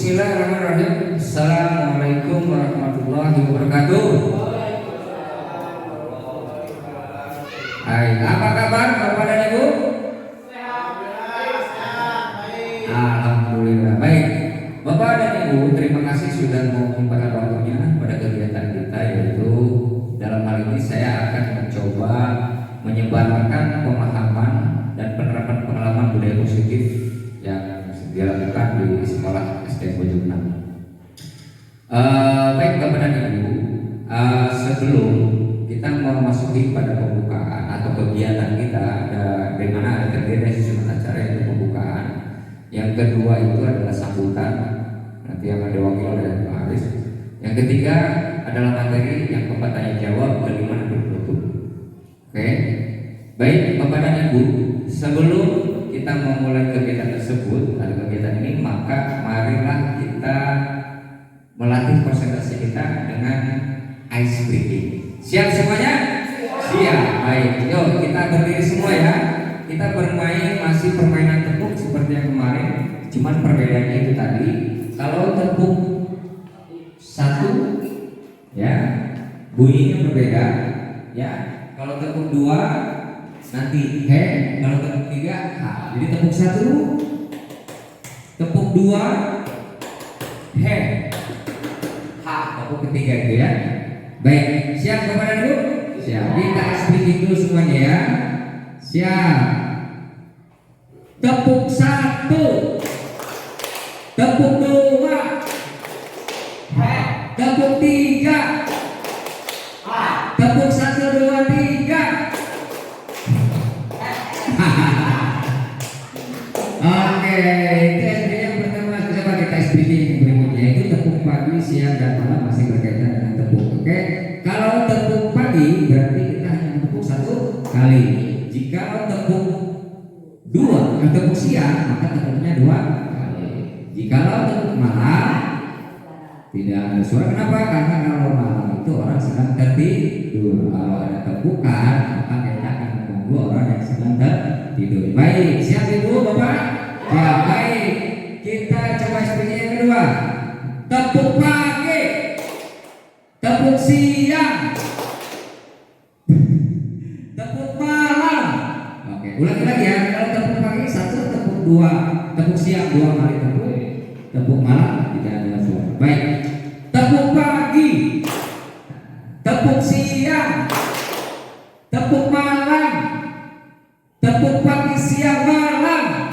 Bismillahirrahmanirrahim. Assalamualaikum warahmatullahi wabarakatuh. Hai, apa kabar Bapak dan Ibu? Alhamdulillah baik. Bapak dan Ibu, terima kasih sudah mau menyempatkan waktunya pada kegiatan kita, yaitu dalam hal ini saya akan mencoba menyebarkan pemahaman dan penerapan pengalaman budaya positif yang dilakukan di sekolah SD Bojongnan. Baik Bapak dan Ibu, sebelum kita memasuki pada pembukaan atau kegiatan kita, di mana ada terdiri dari susunan acara yaitu pembukaan. Yang kedua itu adalah sambutan, nanti yang diwakili oleh Pak Aris. Yang ketiga adalah materi, yang keempat tanya jawab, kelima nanti penutup. Oke, baik Bapak dan Ibu, sebelum kita memulai kegiatan tersebut, ada kegiatan ini, maka marilah kita melatih konsentrasi kita dengan ice breaking. Siap semuanya? Siap. Baik, yuk kita berdiri semua ya. Kita bermain masih permainan tepuk seperti yang kemarin, cuman perbedaannya itu tadi, kalau tepuk satu ya bunyinya berbeda ya, kalau tepuk dua nanti he, kalau tepuk tiga ha. Jadi tepuk satu, tepuk dua he, ha, tepuk ketiga itu ya. Baik, siap Bapak dan Ibu? Siap. Kita speaking dulu semuanya ya. Siap. Tepuk satu, tepuk dua, he, tepuk tiga, ha, tepuk satu dua tiga. Oke, itu SD yang pertama. Coba kita speaking yang berikutnya, itu tepuk pagi, siang, dan malam masih berkaitan dengan tepuk. Oke, kalau tepuk pagi berarti kita hanya tepuk satu kali. Jika tepuk dua, tepuk siang, maka tepuknya dua kali. Jika tepuk malam tidak ada suara. Kenapa? Karena kalau malam itu orang sedang tertidur. Kalau ada tepukan, maka kita akan mengganggu orang yang sedang tertidur. Baik, siap Ibu Bapak? Ya, baik. Kita coba speaking yang kedua. Tepuk pagi, tepuk siang, tepuk malam. Oke, ulangi lagi ya. Kalau tepuk pagi satu, tepuk dua, tepuk siang dua kali tepuk, tepuk malam tidak ada suara. Baik. Tepuk pagi, tepuk siang, tepuk malam, tepuk pagi siang malam.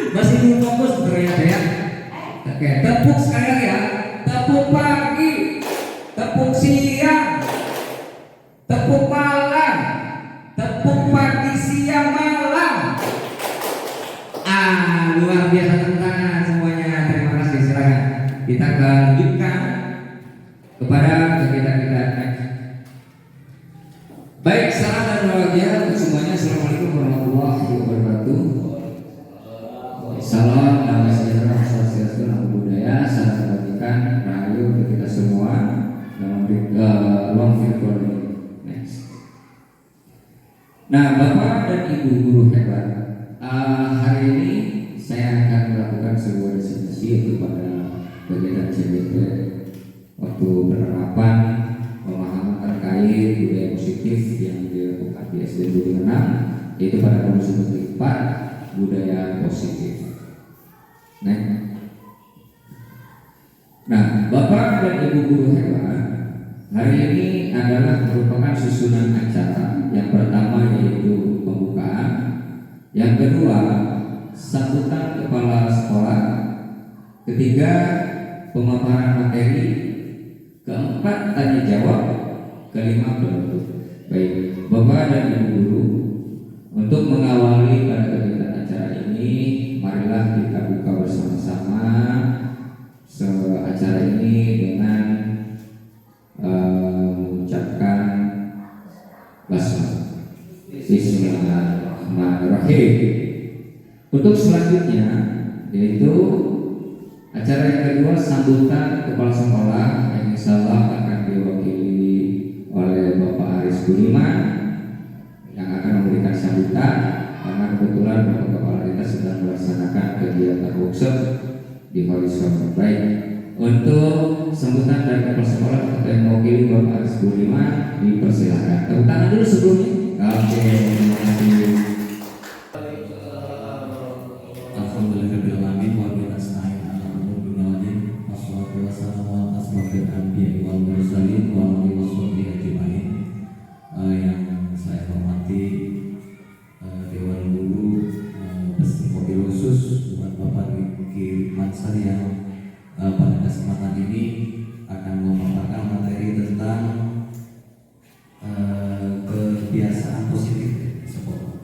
Masih belum fokus ternyata ya. Oke, tepuk sekali lagi ya. Tepuk pagi, tepuk siang, tepuk malam, tepuk pagi siang malam. Luar biasa, tepuk tangan semuanya. Terima kasih. Silakan kita lanjutkan kepada kegiatan kita next. Baik, salam dan bahagia untuk semuanya. Assalamualaikum warahmatullahi wabarakatuh. Salam damai sejahtera, swastiastu, namo buddhaya, salam kebajikan rahayu untuk kita semua dalam ruang virtual ini. Next. Nah, Bapak dan Ibu guru hebat, hari ini saya akan melakukan sebuah presentasi untuk pada kegiatan CBT waktu penerapan pemahaman terkait budaya positif yang dilakukan di SD Bojongnan, yaitu pada modul 4 budaya positif. Nah, Bapak dan Ibu guru hebat, hari ini adalah merupakan susunan acara. Yang pertama yaitu pembukaan, yang kedua sambutan kepala sekolah, ketiga pemaparan materi, keempat tanya jawab, kelima penutup. Baik, Bapak dan Ibu guru, untuk mengawali pada kegiatan acara ini, marilah kita buka bersama-sama acara ini dengan mengucapkan basmalah. Bismillahirrahmanirrahim. Untuk selanjutnya yaitu acara yang kedua, sambutan kepala sekolah, yang insyaallah akan diwakili oleh Bapak Aris Budiman yang akan memberikan sambutan, karena kebetulan Bapak Kepala kita sedang melaksanakan kegiatan workshop di Horizon. Baik, untuk sambutan dari kepala sekolah atau yang mewakili Bapak Aris Budiman dipersilakan. Tepuk tangan dulu sebelumnya. Oke, terima kasih. Alhamdulillahirrahmanirrahim wa binasta'in ala umuri dunia wassalatu wassalamu ala asrofil anbiya'i wal mursalin wa alihi washabbihi ajma'in. Yang saya hormati Dewan Guru beserta khusus buat Bapak Diki Mansar yang pada kesempatan ini akan memaparkan materi tentang kebiasaan positif sekolah.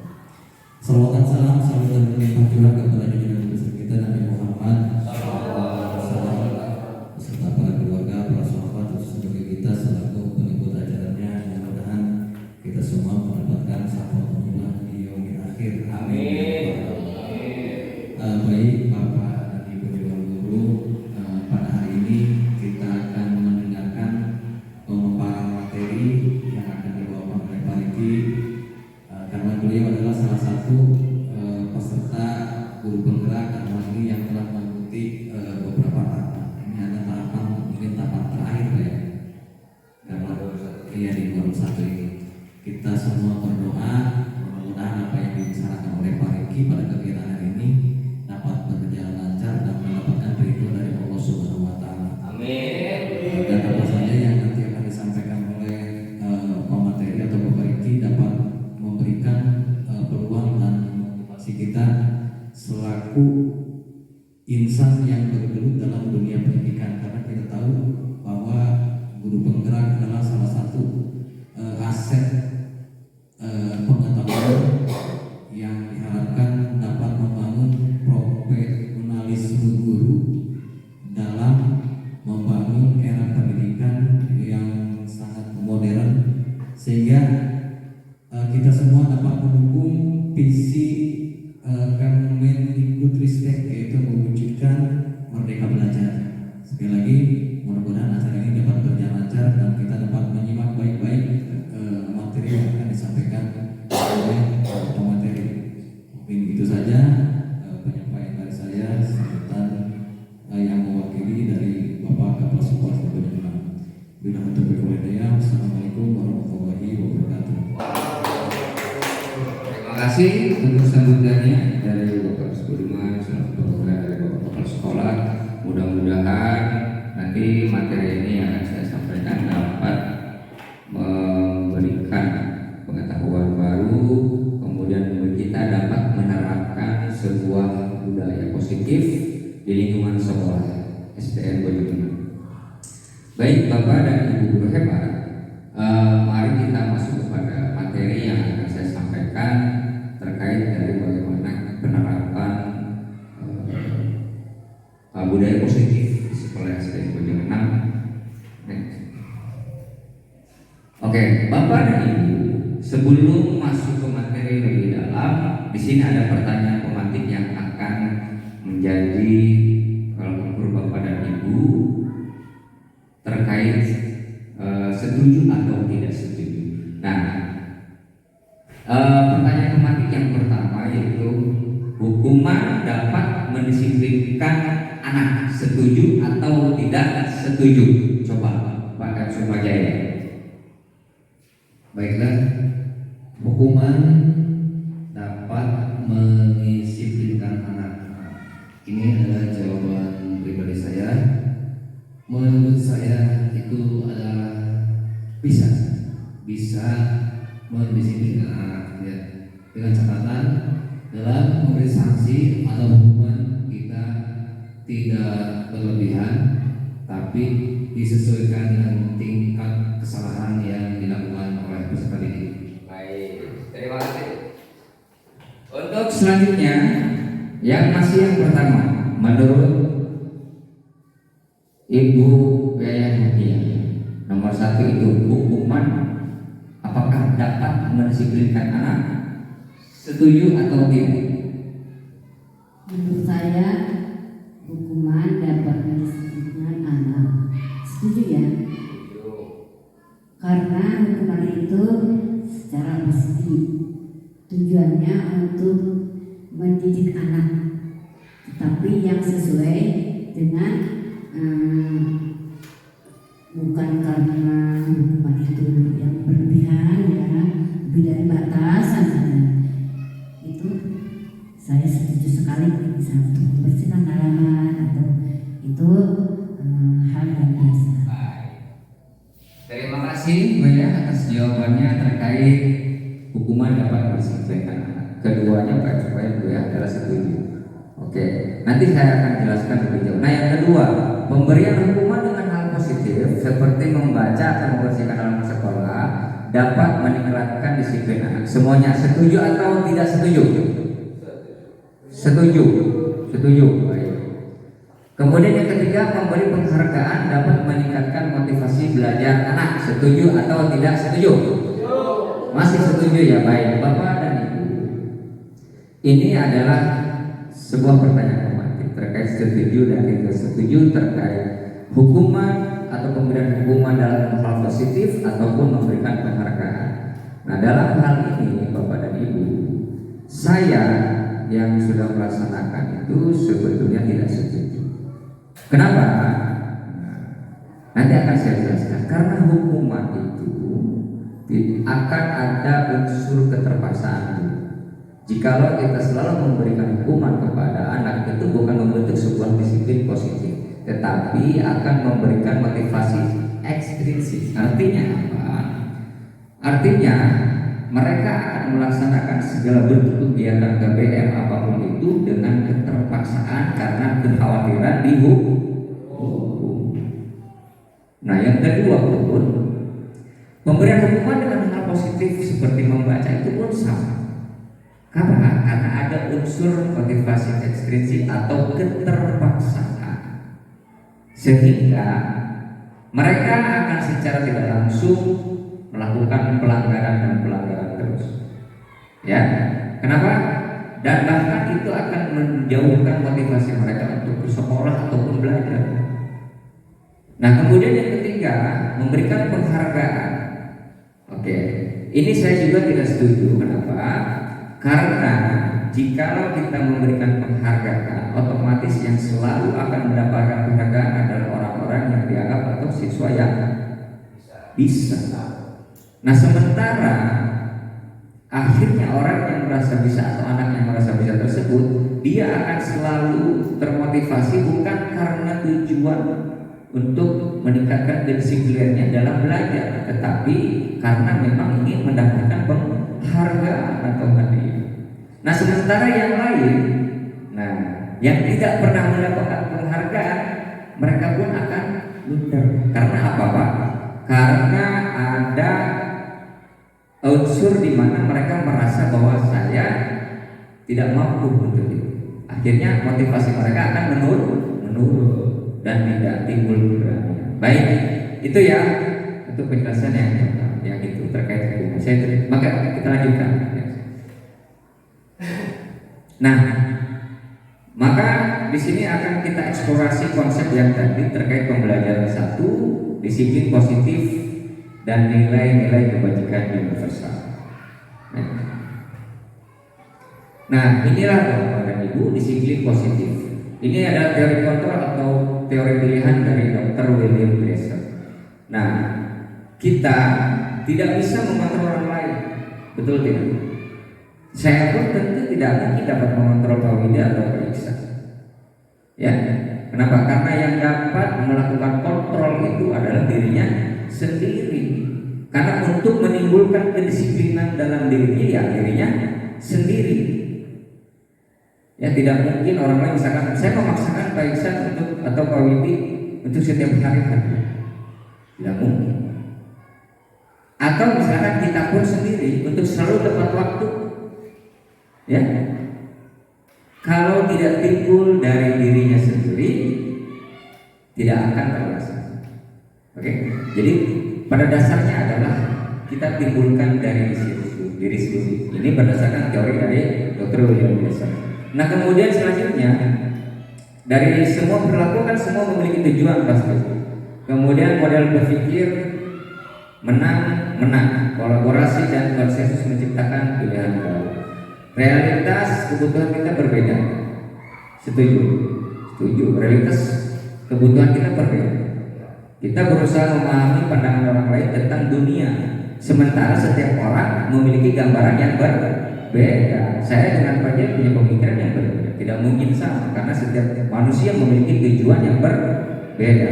Salawat dan salam selalu terlimpah curah kepada junjungan besar kita Nabi Muhammad beserta para keluarga, para sahabat, terus sebagai kita selaku pengikut ajarannya. Mudah-mudahan kita semua mendapatkan syafaat di yaumil akhir. Amin. Baik Bapak dan Ibu Dewan Guru, pada hari ini kita akan mendengarkan pemaparan materi yang akan dibawakan oleh Pak Riki. Karena beliau adalah salah satu peserta guru penggerak dalam ini yang telah mengikuti beberapa tahapan. Ini ada tahapan mungkin tahapan terakhir ya, karena di forum satu ini kita semua berdoa mudah-mudahan apa yang disarankan oleh Pak Riki pada kegiatan hari ini dapat berjalan lancar dan mendapatkan ridho dari Allah Subhanahu Wa Taala. Amin. Dan apa saja yang nanti akan disampaikan oleh pemateri atau Bapak Riki dapat memberikan peluang dan motivasi kita selaku insan yang bergelut dalam dunia pendidikan, karena kita tahu bahwa guru penggerak adalah salah satu aset pengetahuan yang diharapkan dapat membangun profesionalisme guru dalam membangun era pendidikan yang sangat modern, sehingga kita semua dapat mendukung visi Kemendikbudristek, yaitu mewujudkan merdeka belajar. Sekali lagi, mudah-mudahan acara ini dapat berjalan lancar dan kita dapat menyimak baik-baik materi yang akan disampaikan oleh pemateri. Mungkin itu saja penyampaian dari saya, sambutan yang mewakili dari Bapak Kepala Sekolah Sekolah. Bila taufiq wal hidayah. Assalamualaikum warahmatullahi wabarakatuh. Terima kasih untuk sambutannya dari Bapak Aris Budiman selaku program dari Bapak Kepala Sekolah. Mudah-mudahan nanti materi ini yang akan saya sampaikan dapat memberikan pengetahuan baru, kemudian kita dapat menerapkan sebuah budaya positif di lingkungan sekolah SDN Bojong. Baik Bapak dan Ibu guru hebat, mari kita masuk kepada materi yang akan saya sampaikan terkait dari bagaimana penerapan budaya positif di sekolah SDN Bojong 6. Oke, Bapak dan Ibu, sebelum masuk ke materi lebih dalam, di sini ada pertanyaan pemantik yang akan menjadi kalau menurut Bapak dan Ibu terkait setuju atau tidak setuju. Nah, pertanyaan pemantik yang pertama yaitu hukuman dapat mendisiplinkan anak, setuju atau tidak setuju? Coba Pak Sumpah Jaya. Baiklah, hukuman dapat mendisiplinkan anak. Ini adalah jawaban pribadi saya. Menurut saya itu adalah bisa mendisiplinkan anak, ya. Dengan catatan dalam memberi sanksi atau hukuman kita tidak berlebihan, tapi disesuaikan dengan tingkat kesalahan yang dilakukan oleh peserta didik. Baik, terima kasih. Untuk selanjutnya, yang masih yang pertama, menurut Ibu Yaya Mutia, nomor 1 itu hukuman apakah dapat mendisiplinkan anak? Setuju atau tidak? Menurut saya hukuman dapat mendisiplinkan anak. Setuju ya? Karena hukuman itu secara positif tujuannya untuk mendidik anak tapi yang sesuai dengan bukan karena hukuman itu yang berlebihan ya, lebih dari batasan itu saya setuju sekali, misalnya untuk membersihkan halaman atau itu hal yang biasa. Baik. Terima kasih Bu ya atas jawabannya terkait hukuman dapat bersifat. Keduanya Pak supaya Bu ya adalah setuju. Oke, nanti saya akan jelaskan lebih jauh. Nah yang kedua, pemberian hukuman dengan hal positif seperti membaca atau membersihkan halaman sekolah dapat meningkatkan disiplin anak. Semuanya setuju atau tidak setuju? Setuju. Setuju. Baik. Kemudian yang ketiga, memberi penghargaan dapat meningkatkan motivasi belajar anak. Setuju atau tidak setuju? Masih setuju ya, baik Bapak dan Ibu. Ini adalah sebuah pertanyaan normatif terkait setuju dan tidak setuju terkait hukuman atau pemberian hukuman dalam hal positif ataupun memberikan penghargaan. Nah dalam hal ini Bapak dan Ibu, saya yang sudah melaksanakan itu sebetulnya tidak setuju. Kenapa? Nanti akan saya jelaskan. Karena hukuman itu akan ada unsur keterpaksaan. Jikalau kita selalu memberikan hukuman kepada anak, itu bukan membentuk sebuah disiplin positif, tetapi akan memberikan motivasi ekstrinsik. Artinya apa? Artinya mereka akan melaksanakan segala bentuk kegiatan KBM apapun itu dengan keterpaksaan karena kekhawatiran dihukum. Nah yang kedua pun pemberian hukuman dengan hal positif seperti membaca itu pun sama. Karena ada unsur motivasi ekstrinsik atau keterpaksaan, sehingga mereka akan secara tidak langsung melakukan pelanggaran dan pelanggaran terus. Ya, kenapa? Dan bahkan itu akan menjauhkan motivasi mereka untuk ke sekolah ataupun belajar. Nah, kemudian yang ketiga, memberikan penghargaan. Oke, ini saya juga tidak setuju. Kenapa? Karena jikalau kita memberikan penghargaan, otomatis yang selalu akan mendapatkan penghargaan adalah orang-orang yang dianggap atau siswa yang bisa. Nah sementara akhirnya orang yang merasa bisa atau anak yang merasa bisa tersebut, dia akan selalu termotivasi bukan karena tujuan untuk meningkatkan kedisiplinannya dalam belajar, tetapi karena memang ingin mendapatkan penghargaan atau hadiah. Nah sementara yang lain, yang tidak pernah mendapatkan penghargaan, mereka pun akan minder. Karena apa Pak? Karena ada unsur di mana mereka merasa bahwa saya tidak mampu untuk itu. Akhirnya motivasi mereka akan menurun dan tidak timbul keberanian. Baik, itu ya untuk penjelasan yang itu terkait hukum. Maka kita lanjutkan. Nah, maka di sini akan kita eksplorasi konsep yang tadi terkait pembelajaran satu, disiplin positif dan nilai-nilai kebajikan universal. Nah, inilah Bapak dan Ibu disiplin positif. Ini adalah teori kontrol atau teori pilihan dari Dr. William Glasser. Nah, kita tidak bisa mengontrol orang lain, betul tidak? Saya pun tentu tidak mungkin dapat mengontrol Pak Wida atau Pak Iksan. Ya, kenapa? Karena yang dapat melakukan kontrol itu adalah dirinya sendiri. Karena untuk menimbulkan kedisiplinan dalam dirinya, ya dirinya sendiri. Ya tidak mungkin orang lain misalkan saya memaksakan Pak Iksan untuk atau Pak Widi untuk setiap hari hadir. Tidak mungkin. Atau misalkan kita pun sendiri untuk selalu tepat waktu. Ya, kalau tidak timbul dari dirinya sendiri, tidak akan terlaksana. Oke, jadi pada dasarnya adalah kita timbulkan dari diri sendiri. Ini berdasarkan teori dari Dr. William Glasser. Nah, kemudian selanjutnya dari semua perilaku kan semua memiliki tujuan pasti. Kemudian model berpikir menang, kolaborasi dan konsensus menciptakan pilihan baru. Realitas kebutuhan kita berbeda. Setuju? Setuju, realitas kebutuhan kita berbeda. Kita berusaha memahami pandangan orang lain tentang dunia, sementara setiap orang memiliki gambaran yang berbeda. Saya dengan Pak Jaya punya pemikiran yang berbeda, tidak mungkin sama karena setiap manusia memiliki tujuan yang berbeda.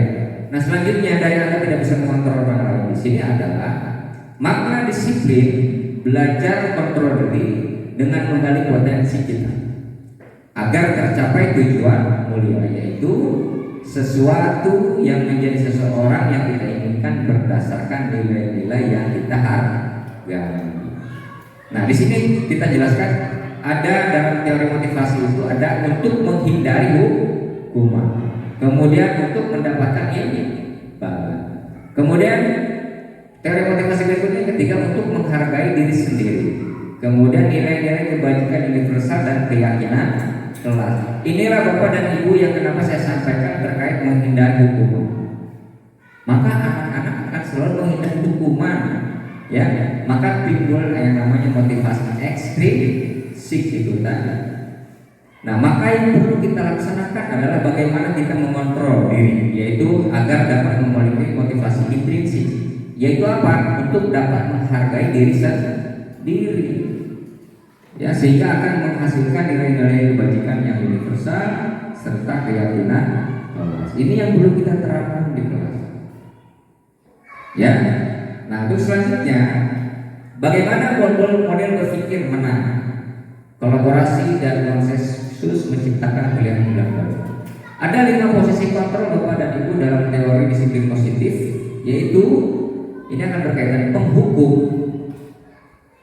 Nah, selanjutnya dari Anda tidak bisa mengontrol orang lain di sini adalah makna disiplin, belajar kontrol diri dengan menggali potensi kita agar tercapai tujuan mulia, yaitu sesuatu yang menjadi seseorang yang kita inginkan berdasarkan nilai-nilai yang kita hargai. Nah, di sini kita jelaskan ada dalam teori motivasi itu ada untuk menghindari hukuman, kemudian untuk mendapatkan imbalan, kemudian teori motivasi berikutnya yang ketiga untuk menghargai diri sendiri, kemudian nilai-nilai kebajikan universal dan keyakinan kelas. Inilah Bapak dan Ibu yang kenapa saya sampaikan terkait menghindari hukuman. Maka anak-anak akan selalu menghindari hukuman, ya. Maka timbul yang namanya motivasi ekstrinsik itu tadi. Nah, maka yang perlu kita laksanakan adalah bagaimana kita mengontrol diri, yaitu agar dapat memiliki motivasi intrinsik, yaitu apa? Untuk dapat menghargai diri sendiri, ya, sehingga akan menghasilkan nilai-nilai kebajikan yang universal serta keyakinan kelas. Ini yang perlu kita terapkan di kelas, ya. Nah, terus selanjutnya bagaimana model berpikir menang, kolaborasi dan konsensus menciptakan pilihan baru. Ada 5 posisi kontrol Bapak dan Ibu dalam teori disiplin positif, yaitu ini akan berkaitan penghukum,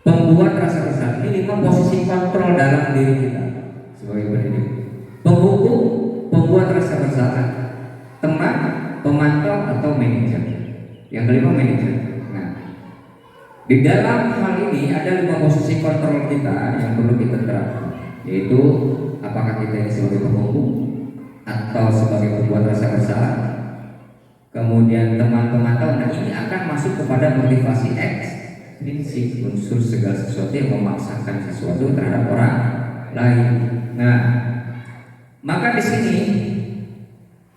pembuat rasa bersalah. Ini 5 posisi kontrol dalam diri kita sebagai pendidik. Penghukum, pembuat rasa bersalah, teman, pemantau atau manajer. Yang kelima manajer. Nah, di dalam hal ini ada 5 posisi kontrol kita yang perlu kita terapkan, yaitu apakah kita ini sebagai penghukum atau sebagai pembuat rasa bersalah, kemudian teman pemantau. Nah, ini akan masuk kepada motivasi ekstrinsik, unsur segala sesuatu yang memaksakan sesuatu terhadap orang lain. Nah, maka di sini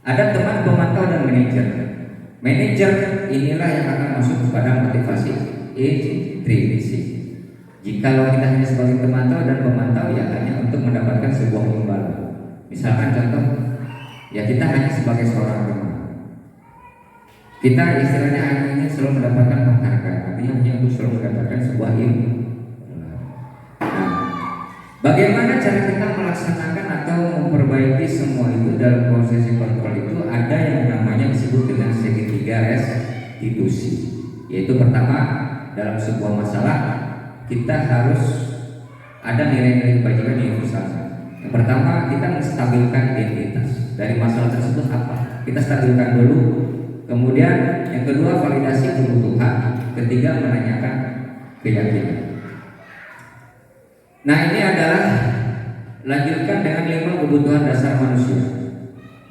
ada teman pemantau dan manajer. Manajer inilah yang akan masuk kepada motivasi intrinsik. Jikalau kita hanya sebagai pemantau dan pemantau, ya hanya untuk mendapatkan sebuah imbalan. Misalkan contoh, ya kita hanya sebagai seorang teman. Kita istilahnya hanya ingin selalu mendapatkan penghargaan, artinya hanya untuk selalu mendapatkan sebuah ilmu. Nah, bagaimana cara kita melaksanakan atau memperbaiki semua itu dalam proses kontrol itu ada yang namanya disebut dengan segitiga restitusi. Yaitu pertama, dalam sebuah masalah kita harus ada nilai-nilai kebajikan universal. Yang pertama, kita menstabilkan identitas dari masalah tersebut apa? Kita stabilkan dulu. Kemudian yang kedua, validasi kebutuhan. Ketiga, menanyakan keyakinan. Nah, ini adalah lanjutkan dengan 5 kebutuhan dasar manusia: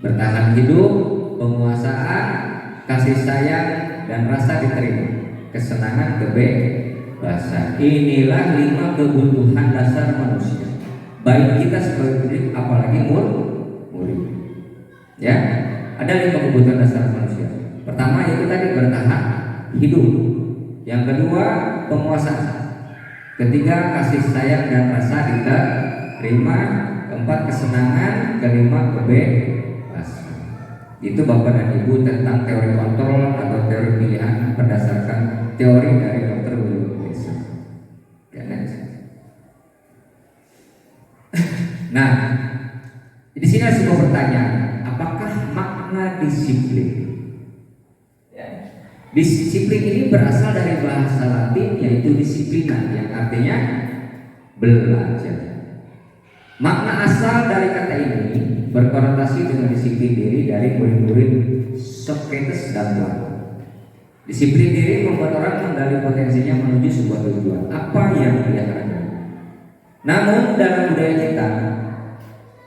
bertahan hidup, penguasaan, kasih sayang, dan rasa diterima, kesenangan, kebebasan. Inilah 5 kebutuhan dasar manusia, baik kita sebagai murid apalagi murid. Ya, ada 5 kebutuhan dasar manusia. Pertama yaitu tadi bertahan hidup. Yang kedua, penguasaan. Ketiga, kasih sayang dan rasa diterima. Keempat, kesenangan. Kelima, kebebasan. Itu Bapak dan Ibu tentang teori kontrol atau teori pilihan berdasarkan teori dari Dr. William James. Nah, di sini ada sebuah pertanyaan. Apakah makna disiplin? Disiplin ini berasal dari bahasa Latin yaitu disiplina, yang artinya belajar. Makna asal dari kata ini berkonotasi dengan disiplin diri dari murid-murid Socrates dan Plato. Disiplin diri membuat orang menggali potensinya menuju sebuah tujuan, apa yang dia harapkan. Namun dalam budaya kita,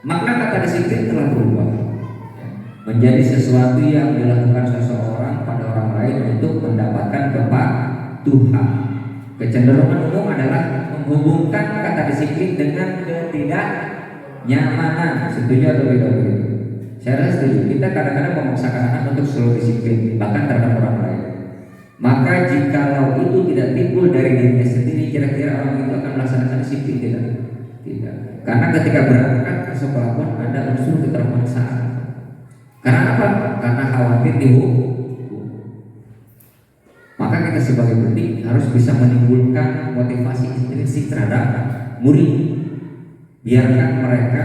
makna kata disiplin telah berubah menjadi sesuatu yang dilakukan seseorang pada orang lain untuk mendapatkan kepatuhan. Kecenderungan umum adalah menghubungkan kata disiplin dengan ketidaknyamanan. Setuju atau tidak? Saya rasa setuju. Kita kadang-kadang memaksakan anak untuk selalu disiplin, bahkan terhadap orang lain. Maka jikalau itu tidak timbul dari dirinya sendiri, kira-kira orang itu akan melaksanakan disiplin tidak? Tidak. Karena ketika berangkat ke sekolah pun ada unsur keterpaksaan. Karena apa? Karena khawatir dihukum. Maka kita sebagai pendidik harus bisa menimbulkan motivasi intrinsik terhadap murid. Biarkan mereka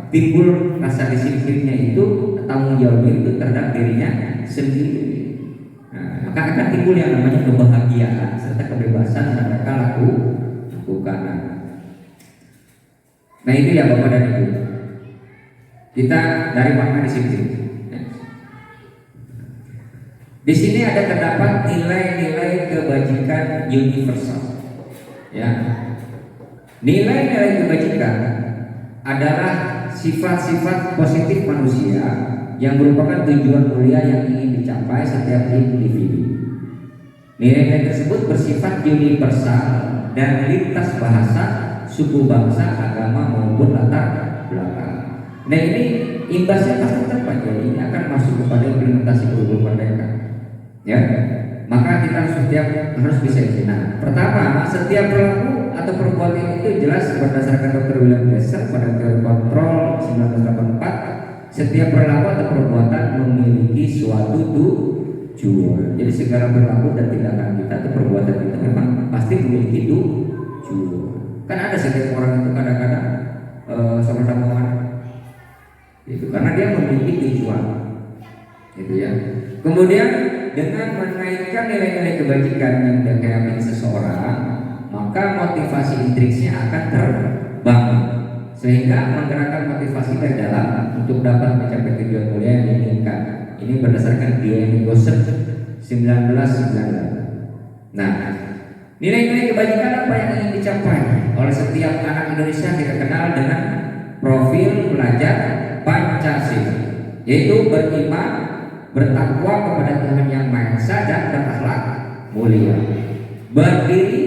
timbul rasa disiplinnya itu, tanggung jawabnya itu terhadap dirinya sendiri. Nah, maka akan timbul yang namanya kebahagiaan serta kebebasan yang mereka lakukan. Nah itu ya Bapak dan Ibu. Kita dari makna disiplin. Di sini ada terdapat nilai-nilai kebajikan universal. Ya. Nilai-nilai kebajikan adalah sifat-sifat positif manusia yang merupakan tujuan mulia yang ingin dicapai setiap individu. Nilai-nilai tersebut bersifat universal dan lintas bahasa, suku, bangsa, agama maupun latar belakang. Nah ini imbasnya pasti tepat, jadi ini akan masuk kepada implementasi kurikulum merdeka. Ya, maka kita harus bisa ini. Nah, pertama, setiap perilaku atau perbuatan itu jelas berdasarkan Dr. William Glasser pada teori kontrol 1984. Setiap perilaku atau perbuatan memiliki suatu tujuan. Jadi segala perilaku dan tindakan kita atau perbuatan itu memang pasti memiliki tujuan. Kan ada setiap orang itu kadang-kadang seperti omongan itu karena dia memiliki tujuan, gitu ya. Kemudian dengan menaikkan nilai-nilai kebajikan yang dikayakkan seseorang, maka motivasi intrinsiknya akan terbangun sehingga menggerakkan motivasi dari dalam untuk dapat mencapai tujuan mulia yang diinginkan. Ini berdasarkan D.N. Gosset 1998. Nah, nilai-nilai kebajikan apa yang ingin dicapai oleh setiap anak Indonesia kita kenal dengan profil pelajar Pancasila, yaitu beriman, bertakwa kepada Tuhan Yang Maha Esa dan berakhlak mulia, berdiri,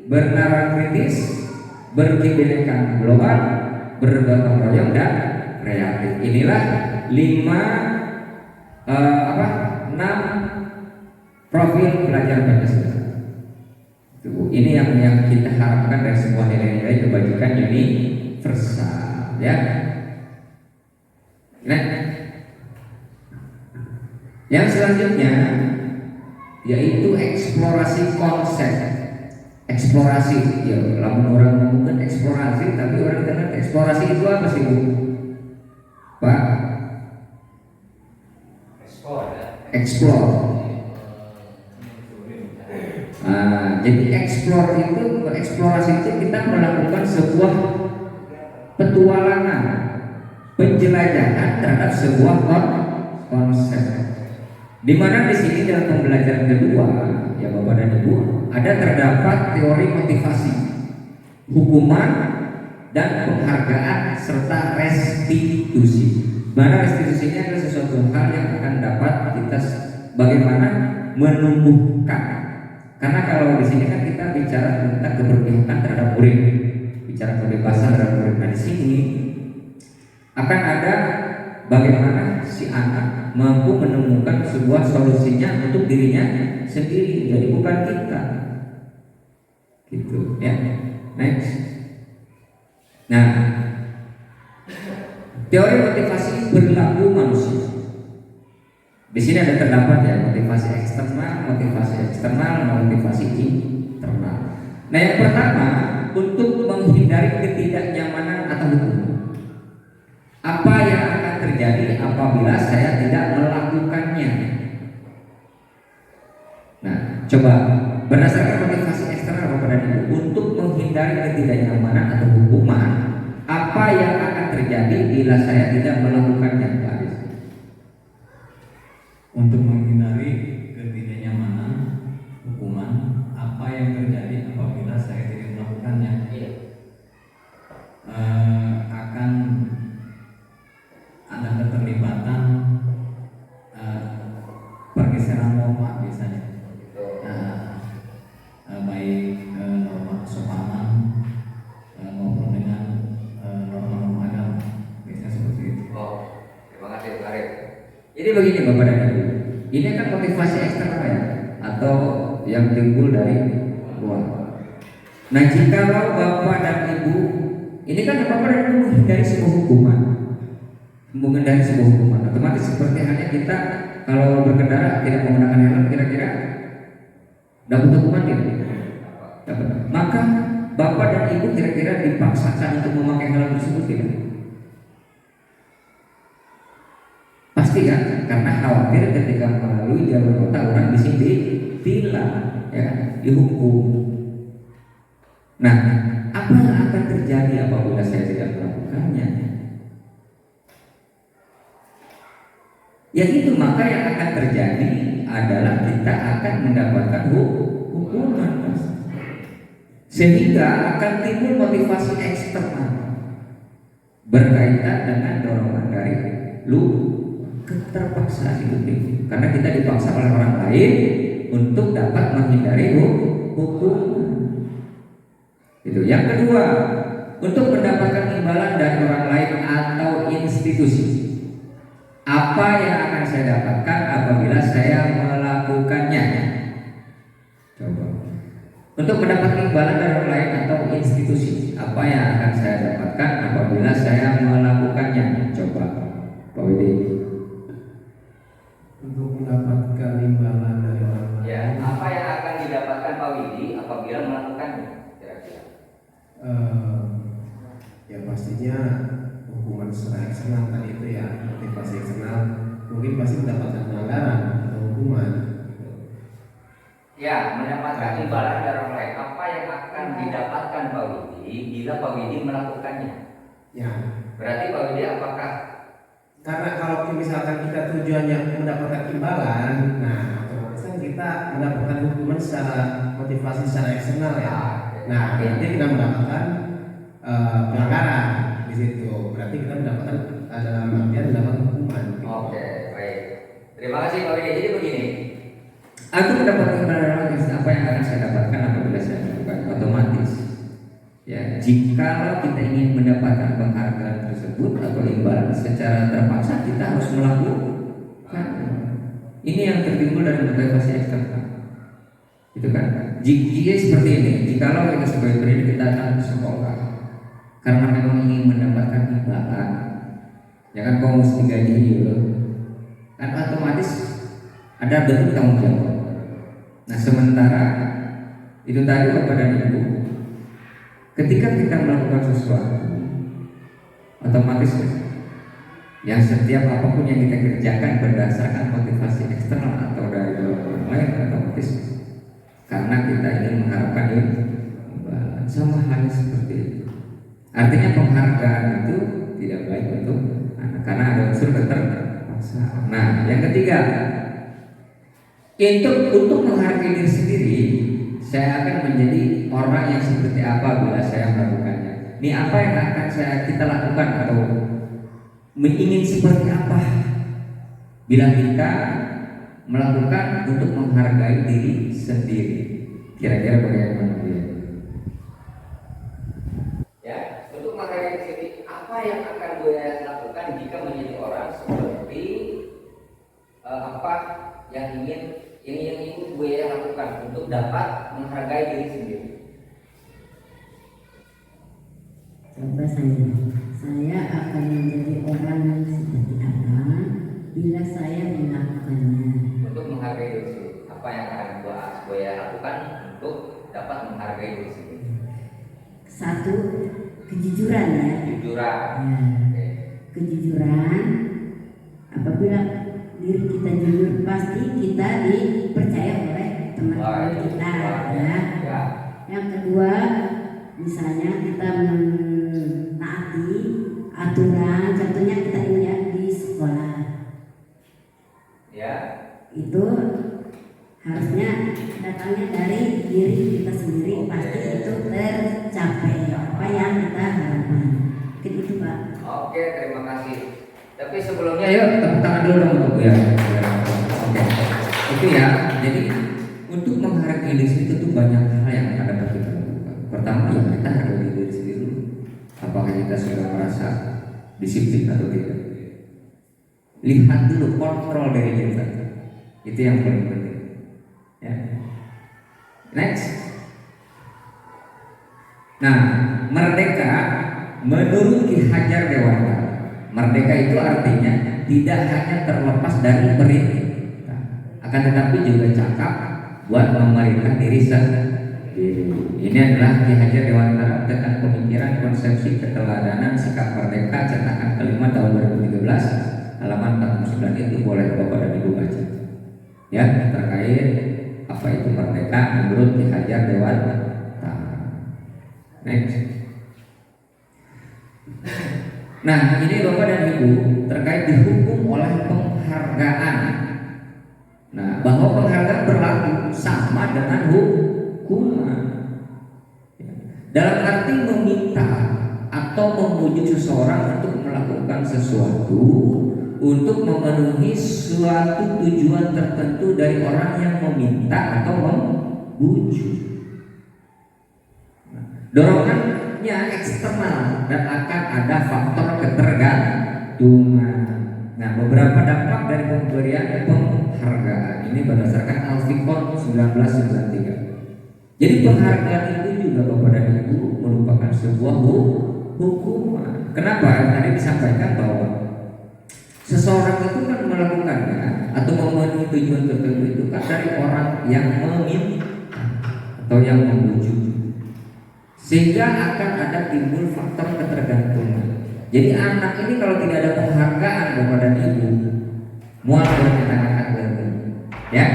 bernalar kritis, berkebinekaan global, bergotong royong dan kreatif. Inilah 6 profil pelajar Pancasila. Ini yang kita harapkan dari semua nilai-nilai kebajikan universal, ya. Nah, yang selanjutnya yaitu eksplorasi konsep. Eksplorasi, ya, lamun orang ngomongin eksplorasi, tapi orang dengar eksplorasi itu apa sih, Bu? Pak? Explore. Jadi eksplorasi itu kita melakukan sebuah petualangan, penjelajahan terhadap sebuah konsep. Di mana di sini dalam pembelajaran kedua, ya Bapak dan Ibu, ada terdapat teori motivasi, hukuman dan penghargaan serta restitusi. Mana restitusinya adalah sesuatu hal yang akan dapat kita bagaimana menumbuhkan. Karena kalau di sini kan kita bicara tentang keberpihakan terhadap murid, bicara kebebasan terhadap murid. Nah di sini akan ada bagaimana si anak mampu menemukan sebuah solusinya untuk dirinya sendiri, jadi bukan kita, gitu ya. Next. Nah, teori motivasi perilaku manusia. Di sini ada terdapat ya motivasi eksternal, motivasi internal. Nah, yang pertama untuk menghindari ketidaknyamanan atau hukuman. Apa yang akan terjadi apabila saya tidak melakukannya? Nah, coba berdasarkan motivasi eksternal kepada diri untuk menghindari ketidaknyamanan atau hukuman, apa yang akan terjadi bila saya tidak melakukannya, Pak Aris? Untuk menghindari ketidaknyamanan hukuman, apa yang terjadi apabila saya tidak melakukannya? Akan ada keterlibatan pergeseran norma biasanya, baik norma kesopanan maupun dengan norma-norma agama, biasanya Jadi begini Bapak dan Ibu, ini kan motivasi eksternal ya, atau yang timbul dari luar. Nah jikalau Bapak dan Ibu, ini kan Bapak dan Ibu menghindari sebuah hukuman, otomatis seperti halnya kita kalau berkendara tidak menggunakan helm, kira-kira dapat hukuman tidak? Dapat. Maka Bapak dan Ibu kira-kira dipaksakan untuk memakai helm tersebut tidak? Pasti kan? Karena khawatir ketika melalui jalur kota orang di sini ditilang, ya kan? Dihukum. Nah, apa yang akan terjadi apabila saya tidak melakukannya? Ya itu, maka yang akan terjadi adalah kita akan mendapatkan hukuman, sehingga akan timbul motivasi eksternal berkaitan dengan dorongan dari keterpaksaan hidup ini, karena kita dipaksa oleh orang lain untuk dapat menghindari hukum. Itu. Yang kedua, untuk mendapatkan imbalan dari orang lain atau institusi. Apa yang akan saya dapatkan apabila saya melakukannya? Coba. Untuk mendapatkan imbalan dari orang lain atau institusi, apa yang akan saya dapatkan apabila saya melakukannya? Coba, Pak Widi. Untuk mendapatkan imbalan dari orang lain. Ya, apa yang akan didapatkan Pak Widi apabila melakukannya? Kira-kira. Ya pastinya hukuman secara eksternal tadi itu ya, motivasi eksternal mungkin pasti mendapatkan pelanggaran atau hukuman. Ya, mendapatkan imbalan dari orang lain. Apa yang akan didapatkan Pak Widi bila Pak Widi melakukannya? Ya. Berarti Pak Widi apakah? Karena kalau misalkan kita tujuannya mendapatkan imbalan, nah otomatis kan kita mendapatkan hukuman secara motivasi secara eksternal ya. Nah, berarti kita mendapatkan pelanggaran di situ. Berarti kita mendapatkan dalam artian mendapatkan hukuman. Oke, baik. Terima kasih Pak Widi. Jadi begini, aku mendapatkan imbalan, apa yang akan saya dapatkan apabila saya melakukan? Otomatis. Ya, jika kita ingin mendapatkan penghargaan tersebut atau imbalan secara terpaksa, kita harus melakukan. Ini yang tertimbul dari motivasi eksternal. Itu kan? Jika seperti ini, jikalau kita sebagai pendidik kita datang ke sekolah karena memang ingin mendapatkan imbalan, ya kan kau mesti gaji gitu, kan otomatis ada bentuk tanggung jawab. Nah sementara itu tadi Bapak dan Ibu, ketika kita melakukan sesuatu, otomatis yang setiap apapun yang kita kerjakan berdasarkan motivasi eksternal atau dari orang lain, otomatis karena kita ingin mengharapkan imbalan. Sama halnya seperti itu. Artinya penghargaan itu tidak baik untuk anak karena ada unsur keterpaksaan. Nah, yang ketiga, untuk menghargai diri sendiri, saya akan menjadi orang yang seperti apa bila saya melakukannya. Ini apa yang akan kita lakukan atau ingin seperti apa bila kita melakukan untuk menghargai diri sendiri. Kira-kira bagaimana dia? Ya, untuk menghargai diri sendiri, apa yang akan gue lakukan jika menjadi orang seperti apa yang ingin gue lakukan untuk dapat menghargai diri sendiri? Coba saya akan menjadi orang yang seperti apa bila saya melakukannya. Untuk menghargai diri sendiri, apa yang akan gue lakukan untuk dapat menghargai diri sendiri? Satu, kejujuran ya. Kejujuran. Ya. Kejujuran. Apabila diri kita jujur, pasti kita dipercaya oleh teman-teman kita ya. Yang kedua, misalnya kita menaati aturan, contohnya kita lihat di sekolah. Ya. Itu harusnya datangnya dari diri kita sendiri, pasti itu tercapai apa yang kita harapkan. Mungkin itu Pak. Oke, terima kasih. Tapi sebelumnya yuk tepuk tangan dulu dong untuk ya. Oke. Itu ya. Jadi untuk menghargai diri itu tuh banyak hal yang akan dapat kita lakukan. Pertama ya kita hargai diri sendiri dulu. Apakah kita sudah merasa disiplin atau tidak? Lihat dulu, kontrol dari diri kita. Itu yang paling penting. Ya. Next. Nah, merdeka menurut Ki Hajar Dewantara, merdeka itu artinya tidak hanya terlepas dari perintah, akan tetapi juga cakap buat memerintah diri sendiri. Ini adalah Ki Hajar Dewantara tentang pemikiran konsepsi keteladanan sikap merdeka, cetakan kelima tahun 2013, halaman 49. Itu boleh Bapak dan Ibu baca. Ya, terkait apa itu merdeka menurut Ki Hajar Dewantara. Next. Nah, ini Bapak dan Ibu terkait dihukum oleh penghargaan. Nah, bahwa penghargaan berlaku sama dengan hukuman. Dalam arti meminta atau memujuk seseorang untuk melakukan sesuatu untuk memenuhi suatu tujuan tertentu dari orang yang meminta atau membujuk. Dorongannya eksternal dan akan ada faktor ketergantungan. Nah, beberapa dampak dari pemberian penghargaan ini berdasarkan Al-Fiqh 1993. Jadi penghargaan itu juga Bapak dan Ibu merupakan sebuah hukuman. Kenapa? Tadi disampaikan bahwa seseorang itu kan melakukannya atau memenuhi tujuan tertentu itu kan dari orang yang meminta atau yang membujuk, sehingga akan ada timbul faktor ketergantungan. Jadi anak ini kalau tidak ada penghargaan Bapak dan Ibu, mual mengatakan ya,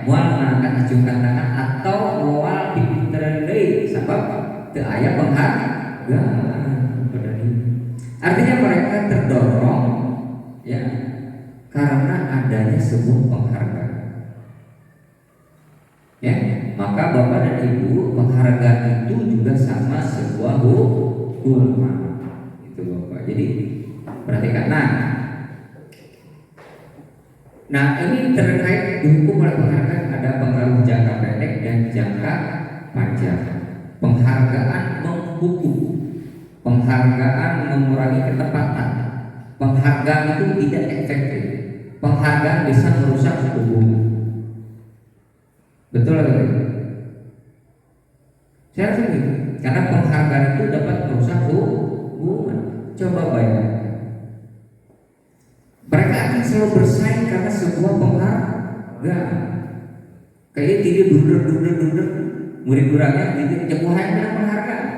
mual mengatakan acungkan tangan atau mual dipinterendai sebab teu aya penghargaan Bapak dan Ibu. Artinya mereka terdorong ya karena adanya sebuah penghargaan. Ya, maka Bapak dan Ibu, penghargaan itu juga sama sebuah hukuman. Itu Bapak. Jadi perhatikan. Nah, ini terkait dihukum oleh penghargaan ada pengaruh jangka pendek dan jangka panjang. Penghargaan menghukum, penghargaan mengurangi ketepatan, penghargaan itu tidak efektif, penghargaan bisa merusak hubungan. Betul atau tidak? Saya rasa gitu. Karena penghargaan itu dapat merusak hubungan. Coba bayangkan, mereka akan selalu bersaing karena sebuah penghargaan. Kayak tidak dunder, murid kurangnya tidak cepuhan dengan penghargaan.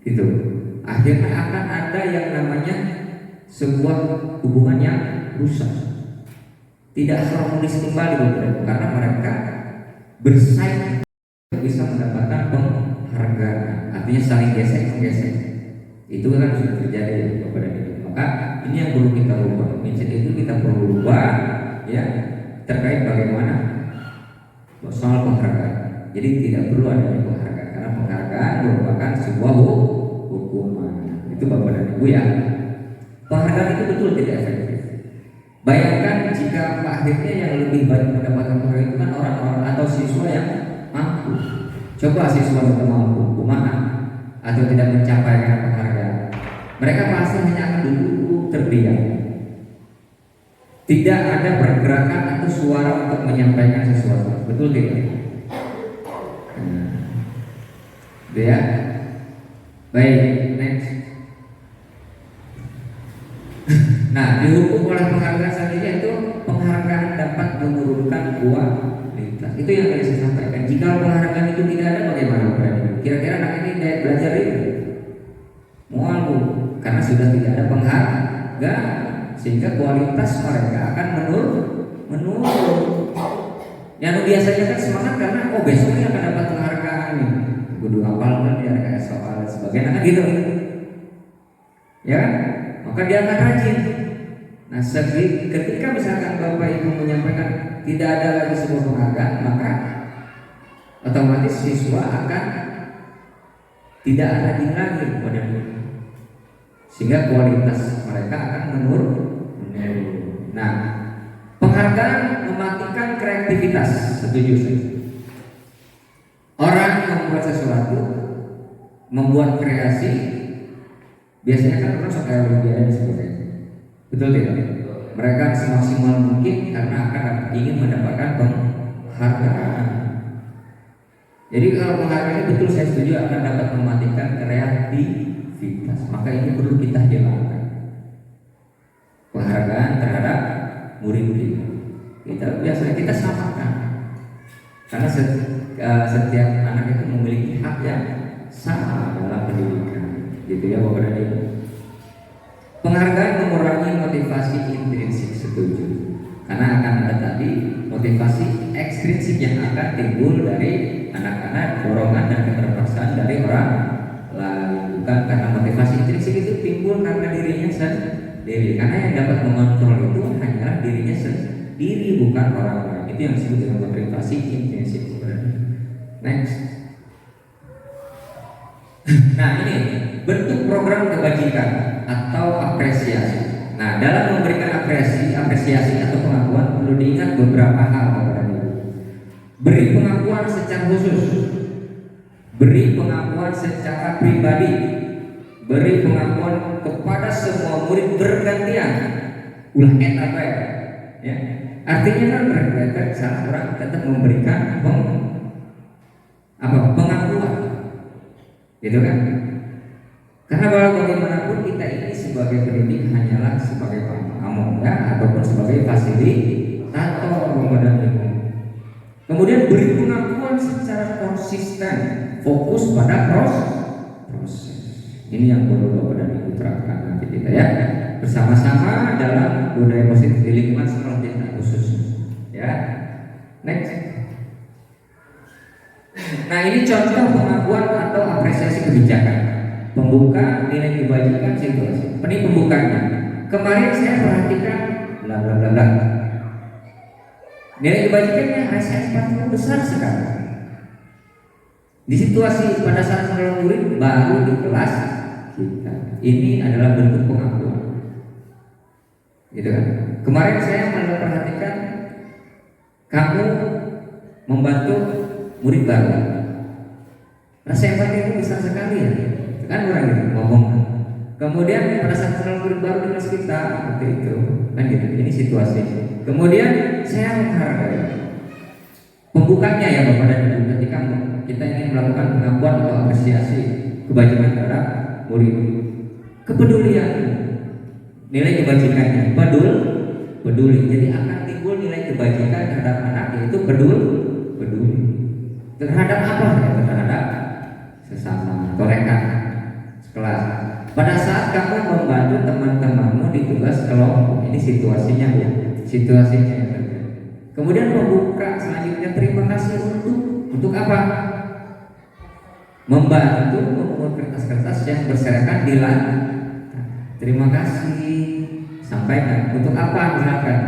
Gitu. Akhirnya akan ada yang namanya sebuah hubungan yang rusak, tidak harmonis kembali karena mereka bersaing bisa mendapatkan penghargaan. Artinya saling gesek-gesek. Itu kan sudah terjadi kepada kita. Maka ini yang perlu kita ubah. Mindset itu kita perlu ubah ya terkait bagaimana soal penghargaan. Jadi tidak perlu adanya penghargaan karena penghargaan merupakan sebuah hukuman. Itu Bapak dan Ibu ya. Penghargaan itu betul tidak efektif. Bayangkan jika akhirnya yang lebih banyak mendapatkan penghargaan itu kan orang-orang atau siswa yang mampu. Coba siswa yang mampu kumaha atau tidak mencapai penghargaan, mereka pasti hanya akan duduk terdiam. Tidak ada pergerakan atau suara untuk menyampaikan sesuatu. Betul tidak? Ya. Baik, next. Nah, dihukum oleh penghargaan selanjutnya itu penghargaan dapat menurunkan kualitas. Itu yang tadi saya sampaikan. Jika penghargaan itu tidak ada, bagaimana? Kira-kira anak ini belajar itu mual karena sudah tidak ada penghargaan, sehingga kualitas mereka akan menurun. Yang biasanya kan semangat karena besok ini akan dapat penghargaan nih. Kudu hafal kan dia kayak soal dan sebagainya kan gitu. Ya, maka dia akan rajin. Nah, ketika misalkan Bapak Ibu menyampaikan tidak ada lagi sebuah penghargaan, maka otomatis siswa akan tidak rajin lagi kepada mereka, sehingga kualitas mereka akan menurun. Nah, penghargaan mematikan kreativitas. Setuju saya. Orang membuat sesuatu, membuat kreasi, biasanya kan orang suka olimpiade dan sebagainya. Betul tidak? Mereka semaksimal mungkin karena akan ingin mendapatkan penghargaan. Jadi kalau penghargaan betul saya setuju akan dapat mematikan kreativitas. Maka ini perlu kita hilangkan. Penghargaan terhadap murid-murid kita samakan. Karena setiap anak itu memiliki hak yang sama dalam pendidikan. Gitu ya Bapak dan Ibu. Penghargaan mengurangi motivasi intrinsik, setuju. Karena akan ada tadi motivasi ekstrinsik yang akan timbul dari anak-anak, dorongan dan keterpaksaan dari orang lain. Bukan karena motivasi intrinsik itu timbul karena dirinya sendiri. Karena yang dapat mengontrol itu hanyalah dirinya sendiri, bukan orang lain. Itu yang disebut dengan motivasi intrinsik. Next. Nah ini bentuk program kebajikan atau apresiasi. Nah dalam memberikan apresiasi atau pengakuan perlu diingat beberapa hal kepada Ibu. Beri pengakuan secara khusus, beri pengakuan secara pribadi, beri pengakuan kepada semua murid bergantian. Ulah apa ya? Artinya kan mereka salah orang tetap memberikan pengakuan, gitu kan? Karena bagaimanapun kita ini sebagai pendidik hanyalah sebagai pamong ya, ataupun sebagai fasilitator kepada mereka. Kemudian beri pengakuan secara konsisten, fokus pada proses. Ini yang perlu Bapak dan Ibu terapkan nanti kita ya, bersama-sama dalam budaya positif di lingkungan sekolah kita khusus ya. Next. Nah ini contoh pengakuan atau apresiasi kebijakan. Pembuka nilai kebajikan situasi. Ini pembukanya. Kemarin saya perhatikan bla bla bla bla. Nilai kebajikannya RSS 40 besar sekali. Di situasi pada saat menolong murid baru di kelas kita. Ini adalah bentuk pengakuan. Gitu kan? Kemarin saya memperhatikan kamu membantu murid baru. Rasa empati itu besar sekali ya. Kan orang itu ngomong. Kemudian pada saat menolong murid baru di kelas kita seperti itu. Kan gitu. Ini situasi. Kemudian saya menghargai pembukanya ya Bapak dan Ibu ketika kita ingin melakukan pengakuan atau apresiasi kebajikan terhadap murid. Kepedulian, nilai kebajikannya peduli. Jadi akan timbul nilai kebajikan terhadap anak yaitu peduli. Terhadap apa ya? Terhadap sesama rekan sekelas. Pada saat kamu membantu teman-temanmu di tugas kelompok, ini situasinya ya, situasinya yang terjadi. Kemudian membuka selanjutnya terima kasih untuk apa? Membantu memungut kertas-kertas yang berserakan di lantai. Terima kasih, sampaikan untuk apa misalkan.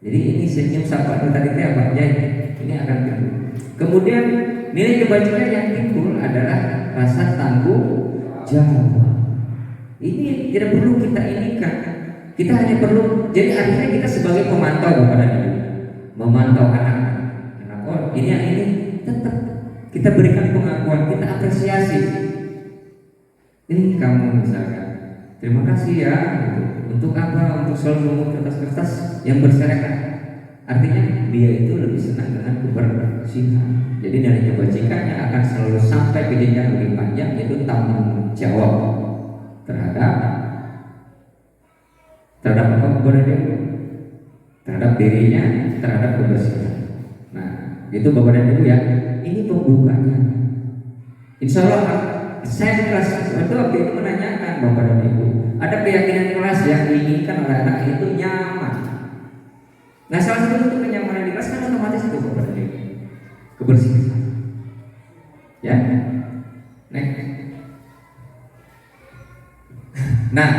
Jadi ini senyum sapa itu tadi apa? Ya, ini akan timbul. Kemudian nilai kebajikan yang timbul adalah rasa tanggung jawab. Ini tidak perlu kita inikan. Kita hanya perlu. Jadi akhirnya kita sebagai pemantau kepada diri, memantau anak. Oh ini yang ini tetap kita berikan pengakuan, kita apresiasi. Ini kamu misalkan. Terima kasih ya. Untuk apa? Untuk selalu memungut kertas-kertas yang berserakan. Artinya dia itu lebih senang dengan kebersihan. Jadi nilai kebajikannya akan selalu sampai ke jenjang lebih panjang, yaitu tanggung jawab terhadap apa kepada dia, terhadap dirinya, terhadap kebersihan. Nah, itu Bapak dan Ibu ya. Ini pembukanya. Insya Allah saya di kelas itu waktu itu menanyakan Bapak dan Ibu, ada keyakinan kelas yang diinginkan oleh anak itu nyaman. Nah salah satu bentuk kenyamanan di kelas kan otomatis itu Bapak dan Ibu, kebersihan. Ya, next. Nah,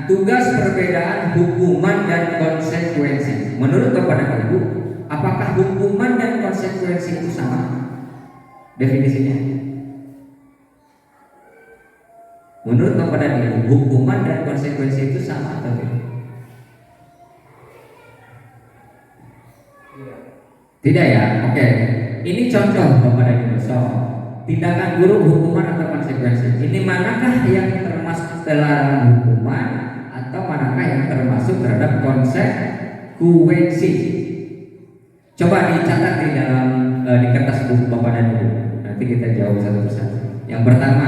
tugas perbedaan hukuman dan konsekuensi. Menurut Bapak dan Ibu, apakah hukuman dan konsekuensi itu sama? Definisinya. Menurut Bapak dan Ibu, hukuman dan konsekuensi itu sama atau tidak? Tidak ya? Oke. Ini contoh Bapak dan Ibu. So, tindakan guru, hukuman atau konsekuensi. Ini manakah yang termasuk dalam hukuman atau mana manakah yang termasuk terhadap konsekuensi? Coba dicatat di dalam di kertas buku Bapak dan Ibu. Nanti kita jawab satu persatu. Yang pertama,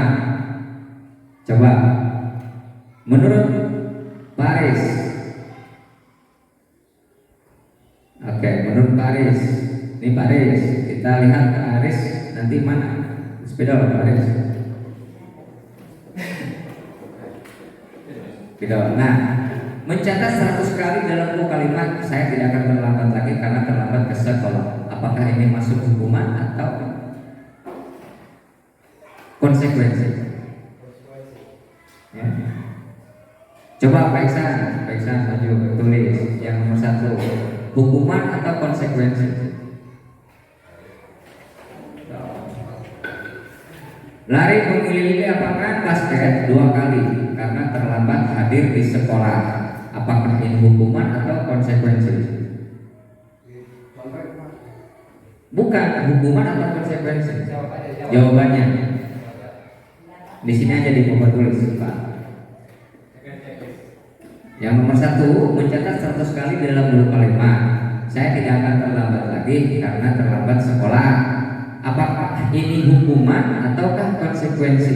coba menurut Pak Aris. Oke, menurut Pak Aris. Ini Pak Aris, kita lihat Pak Aris nanti mana? Sepeda Pak Aris. Gitu. Nah, mencatat 100 kali dalam kalimat saya tidak akan terlambat lagi karena terlambat ke sekolah. Apakah ini masuk hukuman atau konsekuensi? Ya. Coba Pak Iksan maju tulis yang nomor 1, hukuman atau konsekuensi? Lari mengelilingi lapangan basket 2 kali karena terlambat hadir di sekolah. Apakah ini hukuman atau konsekuensi? Bukan hukuman atau konsekuensi. Jawabannya di sini aja di papan tulis, Pak. Yang nomor 1, mencatat 100 kali dalam 2 kalimat. Saya tidak akan terlambat lagi karena terlambat sekolah. Apakah ini hukuman ataukah konsekuensi?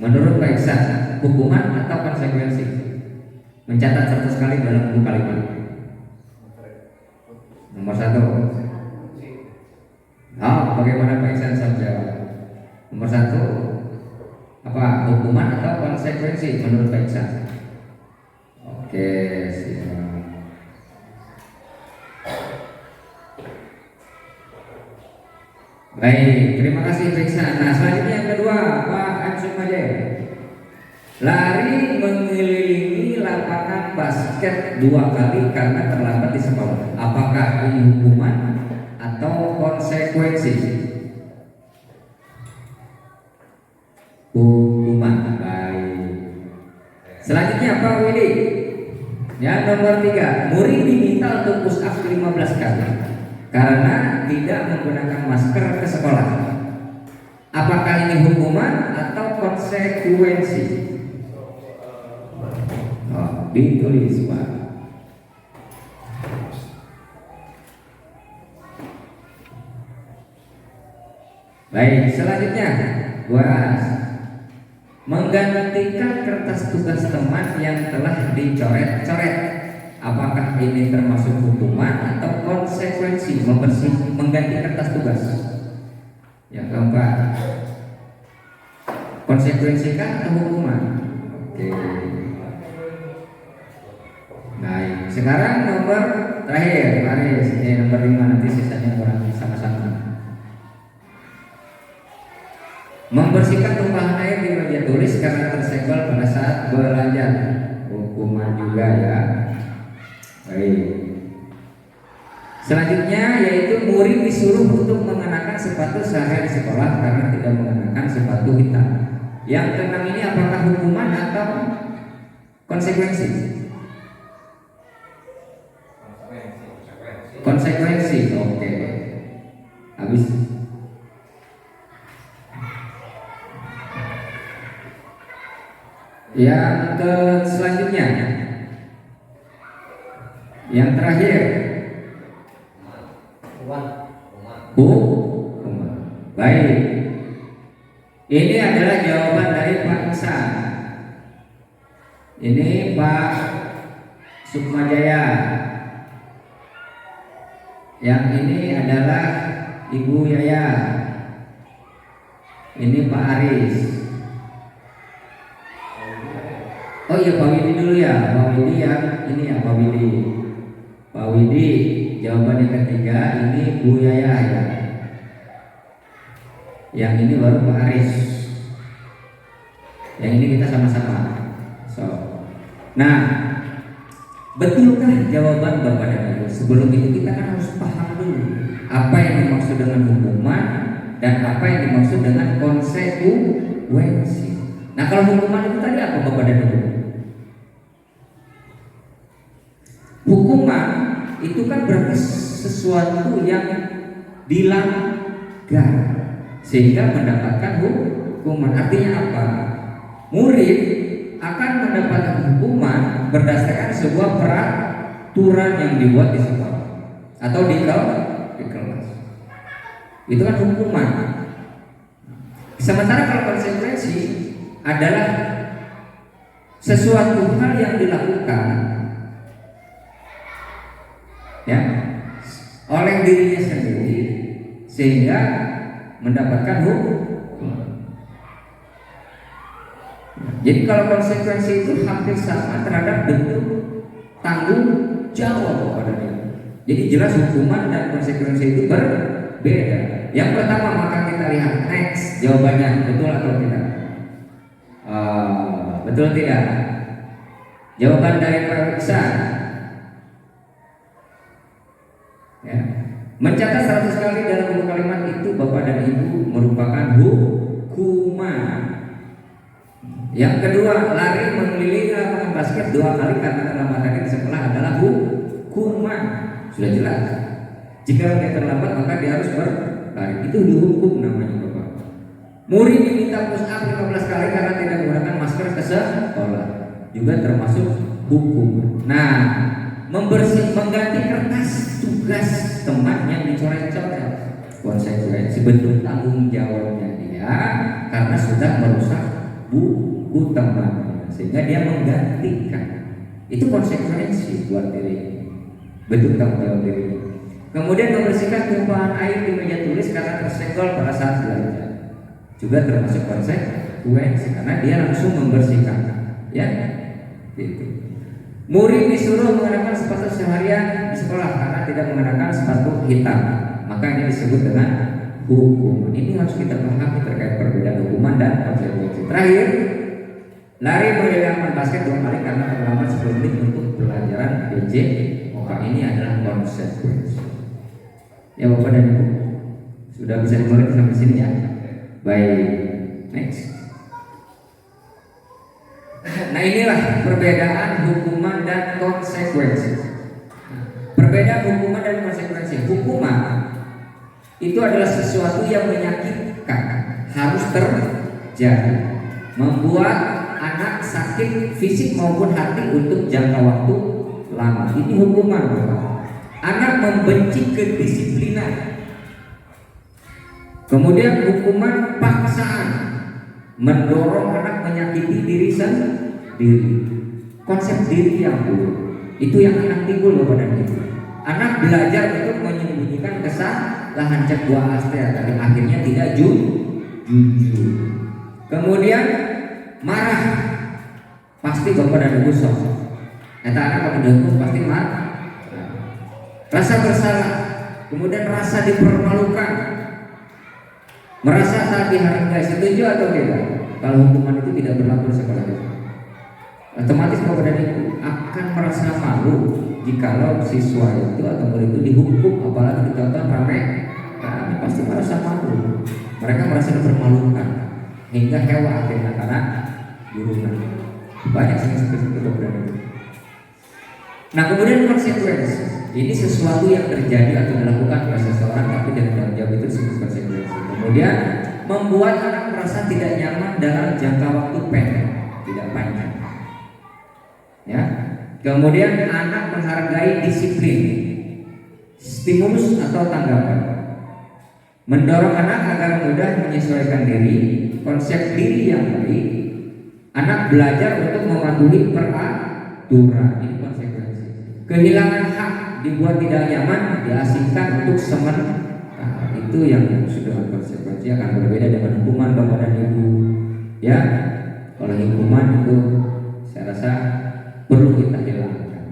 Menurut Pak Iksan, hukuman atau konsekuensi? Mencatat 100 kali dalam 2 kalimat. Nomor 1. Oh, bagaimana Pak Iksan jawab? Nomor 1, apa hukuman atau konsekuensi menurut Pak Iksan? Oke, siap. Baik, terima kasih Pak Iksan. Nah, selanjutnya yang kedua, Pak Ansum aja. Lari mengelilingi lapangan basket 2 kali karena terlambat di sekolah. Apakah ini hukuman atau konsekuensi? Hukuman. Baik. Selanjutnya Pak Widi. Yang nomor 3, murid diminta untuk push up 15 kali karena tidak menggunakan masker ke sekolah. Apakah ini hukuman atau konsekuensi? Oh, ditulis Pak. Baik, selanjutnya buat menggantikan kertas tugas teman yang telah dicoret-coret. Apakah ini termasuk hukuman atau konsekuensi mengganti kertas tugas? Yang keempat, konsekuensikah atau hukuman? Oke. Baik, sekarang nomor terakhir, Aris. Ini nomor 5, nanti sisanya orang sama-sama. Membersihkan tumpahan air di meja tulis karena tersenggol pada saat belajar. Hukuman juga ya. Baik. Selanjutnya yaitu murid disuruh untuk mengenakan sepatu sehari di sekolah karena tidak mengenakan sepatu hitam. Yang keenam ini apakah hukuman atau konsekuensi? Konsekuensi. Oke. Habis. Yang selanjutnya, yang terakhir, hukuman. Baik, ini adalah jawaban dari Pak Iksan. Ini Pak Sukmajaya. Yang ini adalah Ibu Yaya. Ini Pak Aris. Oh iya, Pak Widi dulu ya. Pak Widi yang ini ya, Pak Widi. Pak Widi, jawaban yang ketiga ini Bu Yaya ya. Yang ini baru Pak Aris. Yang ini kita sama-sama. Nah, betulkah jawaban Bapak dan Ibu? Sebelum itu kita kan harus paham dulu apa yang dimaksud dengan hukuman dan apa yang dimaksud dengan konsekuensi. Nah, kalau hukuman itu tadi apa Bapak dan Ibu? Hukuman itu kan berarti sesuatu yang dilanggar sehingga mendapatkan hukuman. Artinya apa? Murid akan mendapatkan hukuman berdasarkan sebuah peraturan yang dibuat di sekolah atau di kelas. Itu kan hukuman. Sementara kalau konsekuensi adalah sesuatu hal yang dilakukan ya oleh dirinya sendiri sehingga mendapatkan hukum. Jadi kalau konsekuensi itu hampir sama terhadap bentuk tanggung jawab kepada dia. Jadi jelas hukuman dan konsekuensi itu berbeda. Yang pertama maka kita lihat next jawabannya betul atau tidak. Betul tidak? Jawaban dari Pak Iksan. Ya. Mencatat 100 kali dalam buku kalimat itu Bapak dan Ibu merupakan hukuman. Yang kedua, lari mengelilingi lapangan basket 2 kali karena terlambat di sekolah adalah hukuman. Sudah jelas. Jika dia terlambat maka dia harus berlari. Itu dihukum namanya Bapak. Murid diminta push up 15 kali karena tidak menggunakan masker ke sekolah. Juga termasuk hukum. Nah, mengganti kertas tugas teman yang dicoret-coret, konsekuensi bentuk tanggung jawabnya dia karena sudah merusak buku temannya sehingga dia menggantikan. Itu konsekuensi buat diri, bentuk tanggung jawab diri. Kemudian membersihkan tumpahan air di meja tulis karena tersenggol pada saat belajar, juga termasuk konsekuensi karena dia langsung membersihkan, ya. Gitu. Murid disuruh mengenakan sepatu seharian di sekolah karena tidak mengenakan sepatu hitam, maka ini disebut dengan hukum. Ini harus kita pahami terkait perbedaan hukuman dan konsekuensi. Terakhir, lari menjalankan basket 2 kali karena terlambat 10 menit untuk pelajaran PJ. Maka ini adalah konsekuensi. Ya Bapak dan Ibu, sudah bisa dimulai sampai sini ya. Baik, next. Nah inilah perbedaan hukuman dan konsekuensi. Perbedaan hukuman dan konsekuensi. Hukuman itu adalah sesuatu yang menyakitkan, harus terjadi, membuat anak sakit fisik maupun hati untuk jangka waktu lama. Ini hukuman, Bapak. Anak membenci kedisiplinan. Kemudian hukuman paksaan, mendorong anak menyakiti diri sendiri. Konsep diri yang buruk itu yang anak timbul Bapak dan Ibu. Anak belajar untuk menyembunyikan kesalahan, cek 2 aspek tadi, akhirnya tidak jujur. Kemudian marah, pasti Bapak dan Ibu sok. Kata anak kalau udah pasti marah. Rasa bersalah, kemudian rasa dipermalukan, merasa tak dihargai. Setuju atau tidak? Kalau hukuman itu tidak berlaku di sekolah itu, otomatis Bapak dan Ibu akan merasa malu jikalau siswa itu atau murid itu dihukum, apalagi ditonton rame, pasti merasa malu. Mereka merasa dipermalukan hingga hewan akhirnya karena gurunya. Banyak seperti itu Bapak dan Ibu. Nah kemudian konsekuensi, ini sesuatu yang terjadi atau dilakukan oleh seseorang tapi dengan tanggung jawab itu disebut konsekuensi. Kemudian membuat anak merasa tidak nyaman dalam jangka waktu pendek, tidak panjang. Ya. Kemudian anak menghargai disiplin, stimulus atau tanggapan, mendorong anak agar mudah menyesuaikan diri, konsep diri yang baik, anak belajar untuk mematuhi peraturan. Ini konsekuensi. Kehilangan hak, dibuat tidak nyaman, diasingkan untuk sementara. Itu yang sudah konsekuensi akan berbeda dengan hukuman Bapak dan Ibu. Ya, kalau hukuman itu saya rasa perlu kita hilangkan.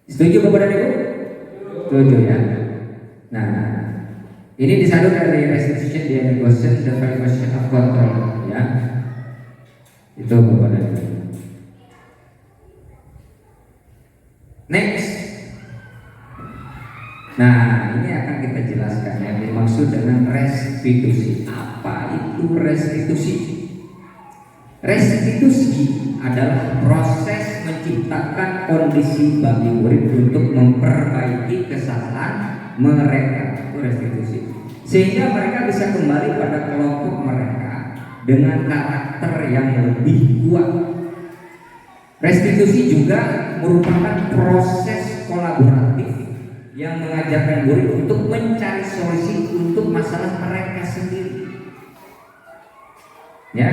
Setuju Bapak dan Ibu? Setuju ya. Nah, ini disalur dari restitution, the negotiation, the valuation of control, ya. Itu Bapak dan Ibu. Next. Nah, ini akan kita jelaskan yang dimaksud dengan restitusi. Apa itu restitusi? Restitusi adalah proses menciptakan kondisi bagi murid untuk memperbaiki kesalahan mereka. Itu restitusi. Sehingga mereka bisa kembali pada kelompok mereka dengan karakter yang lebih kuat. Restitusi juga merupakan proses kolaboratif yang mengajarkan murid untuk mencari solusi untuk masalah mereka sendiri, ya,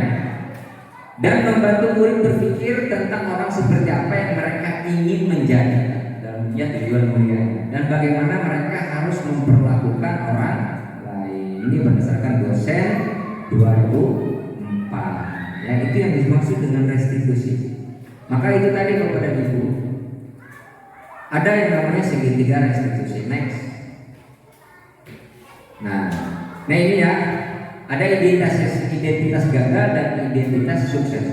dan membantu murid berpikir tentang orang seperti apa yang mereka ingin menjadi dalam tujuan mulia, dan bagaimana mereka harus memperlakukan orang lain. Ini berdasarkan dosen 2004. Ya, itu yang dimaksud dengan restitusi. Maka itu tadi kepada ibu, ada yang namanya segitiga restitusi. Next. Nah ini ya, ada identitas gagal dan identitas sukses.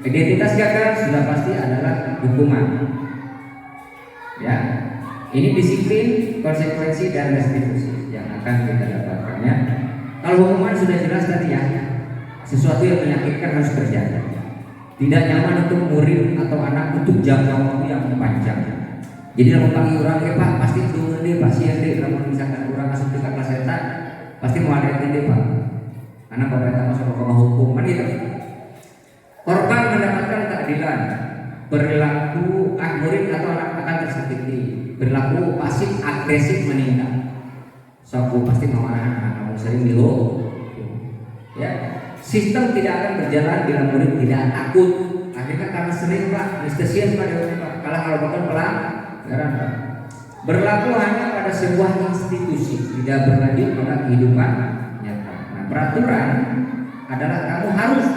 Identitas gagal sudah pasti adalah hukuman. Ya, ini disiplin, konsekuensi dan restitusi yang akan kita dapatkan. Ya, kalau hukuman sudah jelas tadi ya, sesuatu yang menyakitkan harus terjadi. Tidak nyaman untuk murid atau anak untuk jangka waktu yang panjang. Jadi kalau panggil orang, Pak pasti turun deh, pasien deh. Kalau misalkan orang masuk ke kelas eta, pasti mau ada deh Pak. Karena pemerintah masuk ke hukum kan gitu. Korban mendapatkan keadilan. Perilaku murid atau anak akan tersakiti. Perilaku pasif agresif meninggal. Soku pasti mau anak kamu sering dulu. Ya. Sistem tidak akan berjalan bila murid tidak takut. Akhirnya karena sering Pak, anestesian Pak, kalau bukan pelanggaran Pak. Berlaku hanya pada sebuah institusi, tidak berlanjut pada kehidupan nyata. Nah, peraturan adalah kamu harus,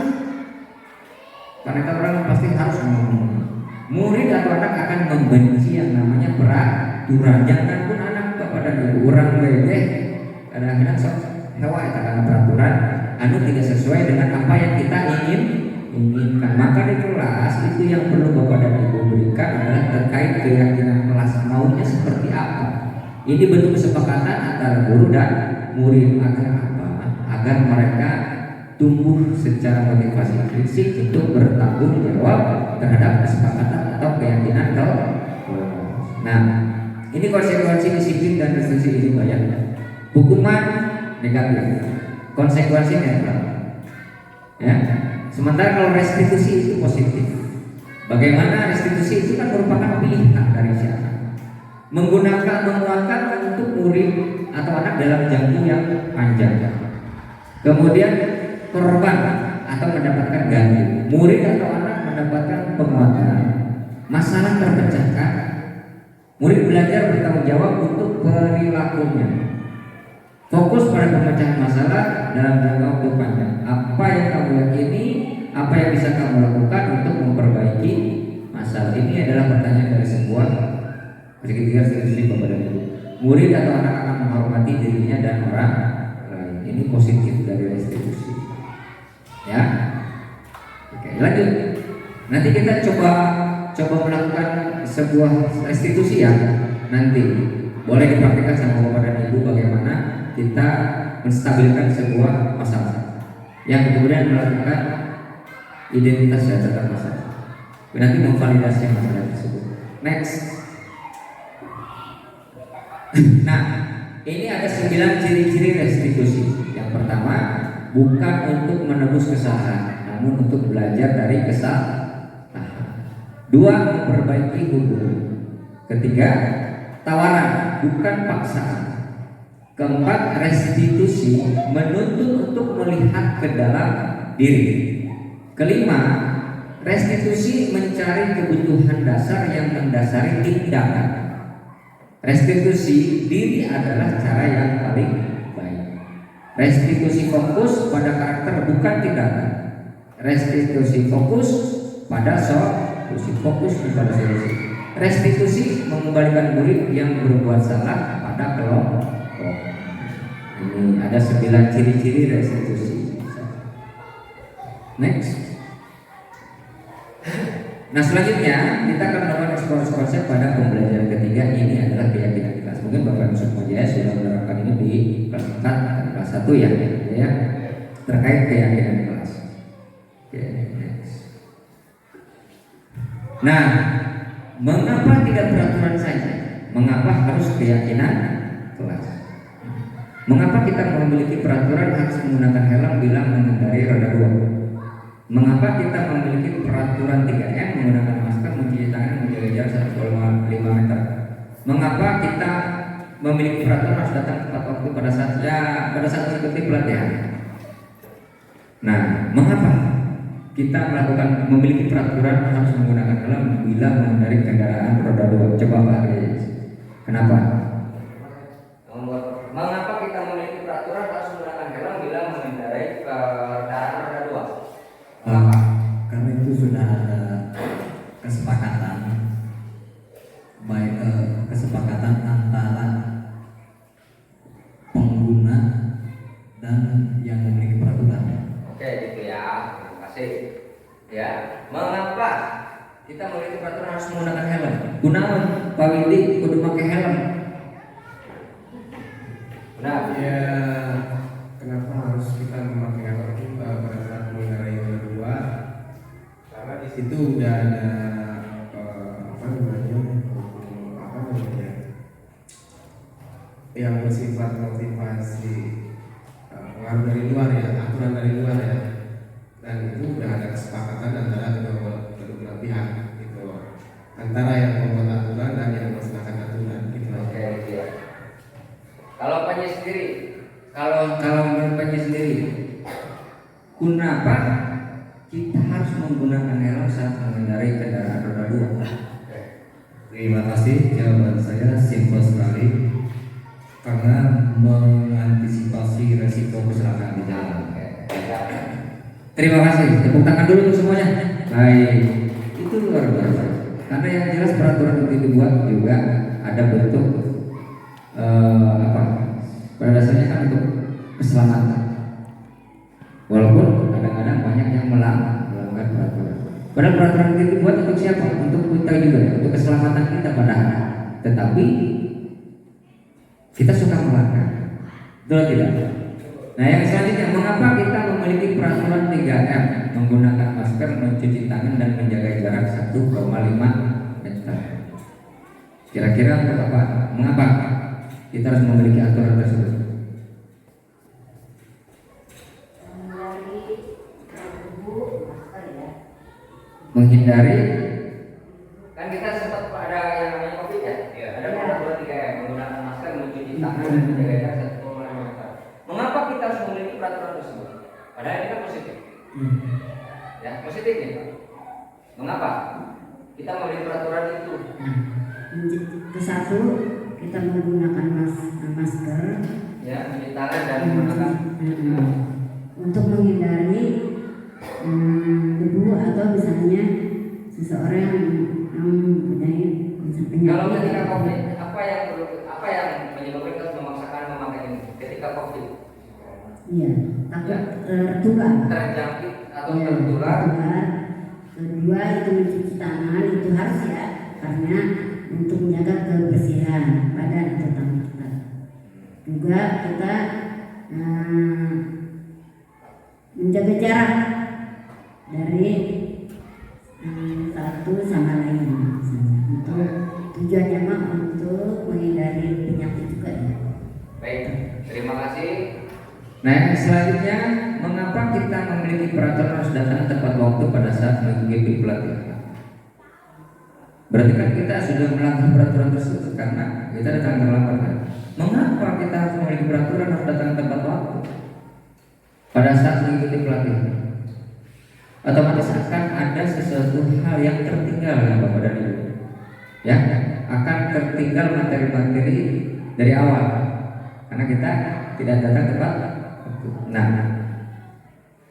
karena orang pasti harus ngomong. Murid atau anak akan membenci yang namanya peraturan. Jangan pun anak kepada orang bebek, kadang-kadang sok hewa itu karena peraturan anu tidak sesuai dengan apa yang kita inginkan. Maka di kelas itu yang perlu Bapak dan Ibu berikan adalah terkait keyakinan kelas maunya seperti apa. Ini bentuk kesepakatan antara guru dan murid agar apa? Agar mereka tumbuh secara motivasi prinsip untuk bertanggung jawab terhadap kesepakatan atau keyakinan kelas. Nah, ini konsekuensi disiplin dan restitusi ini banyak. Hukuman negatif, konsekuensi netral. Ya. Sementara kalau restitusi itu positif. Bagaimana restitusi itu kan merupakan pilihan dari siapa. Menguangkan untuk murid atau anak dalam jangka yang panjang. Kemudian korban atau mendapatkan ganti. Murid atau anak mendapatkan penguatan. Masalah terpecahkan. Murid belajar bertanggung jawab untuk perilakunya. Fokus pada pemecahan masalah dalam jangka waktu panjang. Apa yang kamu yakini, apa yang bisa kamu lakukan untuk memperbaiki masalah. Ini adalah pertanyaan dari sebuah segitiga restitusi kepada ibu. Murid atau anak akan menghormati dirinya dan orang lain. Ini positif dari restitusi. Ya, oke, lanjut. Nanti kita coba melakukan sebuah restitusi ya. Nanti boleh dipraktikkan sama bapak dan ibu bagaimana kita menstabilkan sebuah masalah yang kemudian melakukan identitas data masalah. Nanti memvalidasi masalah tersebut. Next. Nah, ini ada 9 ciri-ciri restitusi. Yang pertama, bukan untuk menebus kesalahan, namun untuk belajar dari kesalahan. 2, memperbaiki hubungan. Ketiga, tawaran, bukan paksaan. Keempat, restitusi menuntut untuk melihat ke dalam diri. Kelima, restitusi mencari kebutuhan dasar yang mendasari tindakan. Restitusi diri adalah cara yang paling baik. Restitusi fokus pada karakter bukan tindakan. Restitusi fokus pada solusi, fokus pada solusi. Restitusi mengembalikan murid yang berbuat salah pada kelompok. Ini ada 9 ciri-ciri restitusi. Next. Nah, selanjutnya kita akan melakukan eksplorasi konsep pada pembelajaran ketiga. Ini adalah keyakinan kelas. Mungkin Bapak Ibu semuanya sudah menerapkan ini di kelas 4 dan kelas 1 ya, terkait keyakinan kelas. Oke, next. Nah, mengapa tidak peraturan saja? Mengapa harus keyakinan kelas? Mengapa kita memiliki peraturan harus menggunakan helm bila mengendarai roda 2? Mengapa kita memiliki peraturan 3M menggunakan masker Mengapa kita memiliki peraturan harus datang tepat waktu pada saat mengikuti pelatihan? Nah, mengapa kita memiliki peraturan harus menggunakan helm bila mengendarai kendaraan roda 2? Coba Pak Haris. Kenapa? Mengapa kita memiliki peraturan harus menggunakan helm bila mengendarai kendaraan roda 2? Karena itu sudah ada kesepakatan kesepakatan antara pengguna dan yang memiliki peraturan. Oke, gitu ya. Terima kasih. Ya, mengapa kita memiliki peraturan harus menggunakan helm? Gunawan Pak Widi kudu pakai helm. Nah, Ya, kenapa harus kita memakai helm pada saat mengendarai roda 2? Karena di situ udah ada yang bersifat motivasi pengaruh dari luar ya, aturan dari luar ya, dan itu udah ada kesepakatan antara kedua belah pihak gitu, antara yang membuat aturan dan yang melaksanakan aturan gitu. oke, iya. Kalau Panji sendiri, kalau menurut Panji sendiri, kenapa kita harus menggunakan helm saat mengendarai kendaraan roda 2? Terima kasih, jawaban saya simpel sekali. Karena mengantisipasi resiko kecelakaan di jalan. Terima kasih. Tepuk tangan dulu untuk semuanya. Baik, itu luar biasa. Karena yang jelas peraturan itu dibuat juga ada bentuk pada dasarnya kan untuk keselamatan. Walaupun kadang-kadang banyak yang melanggar peraturan. Padahal peraturan itu dibuat untuk siapa? Untuk kita juga, untuk keselamatan kita padahal. Tetapi kita suka melanggar, betul tidak? Nah, yang selanjutnya, mengapa kita memiliki peraturan 3M, menggunakan masker, mencuci tangan, dan menjaga jarak 1,5 meter? Kira-kira untuk apa? Mengapa kita harus memiliki aturan tersebut? Menghindari, kan kita sempat ada yang namanya COVID ya? Ada peraturan 3M, menggunakan masker, mencuci tangan, dan menjaga jarak 1,5 meter. Mengapa kita harus memiliki peraturan tersebut? Padahal ini kan positif. Ya, positif nih. Mengapa kita memiliki peraturan itu? Kesatu, kita menggunakan masker, Ya, mencuci tangan dan menggunakan untuk menghindari debu atau misalnya seseorang yang mempunyai penyakit. Kalau ketika COVID, apa yang menyebabkan kita memaksakan memakai ini? Ketika COVID, Iya, takut tertular. terjangkit atau Ya, tertular. Kedua itu mencuci tangan itu harus ya, karena untuk menjaga kebersihan badan atau tangan kita. Juga kita menjaga jarak dari satu sama lain. Itu tujuannya mah untuk menghindari penyakit juga ya. Baik, terima kasih. Nah, yang selanjutnya, mengapa kita memiliki peraturan harus datang tepat waktu pada saat mengikuti pelatihan? Berarti kan kita sudah melanggar peraturan tersebut karena kita datang terlambat kan? Mengapa kita harus memiliki peraturan harus datang tepat waktu pada saat mengikuti pelatihan? Otomatis akan ada sesuatu hal yang tertinggal ya Bapak dan Ibu. Ya, akan tertinggal materi-materi dari awal karena kita tidak datang tepat. Nah,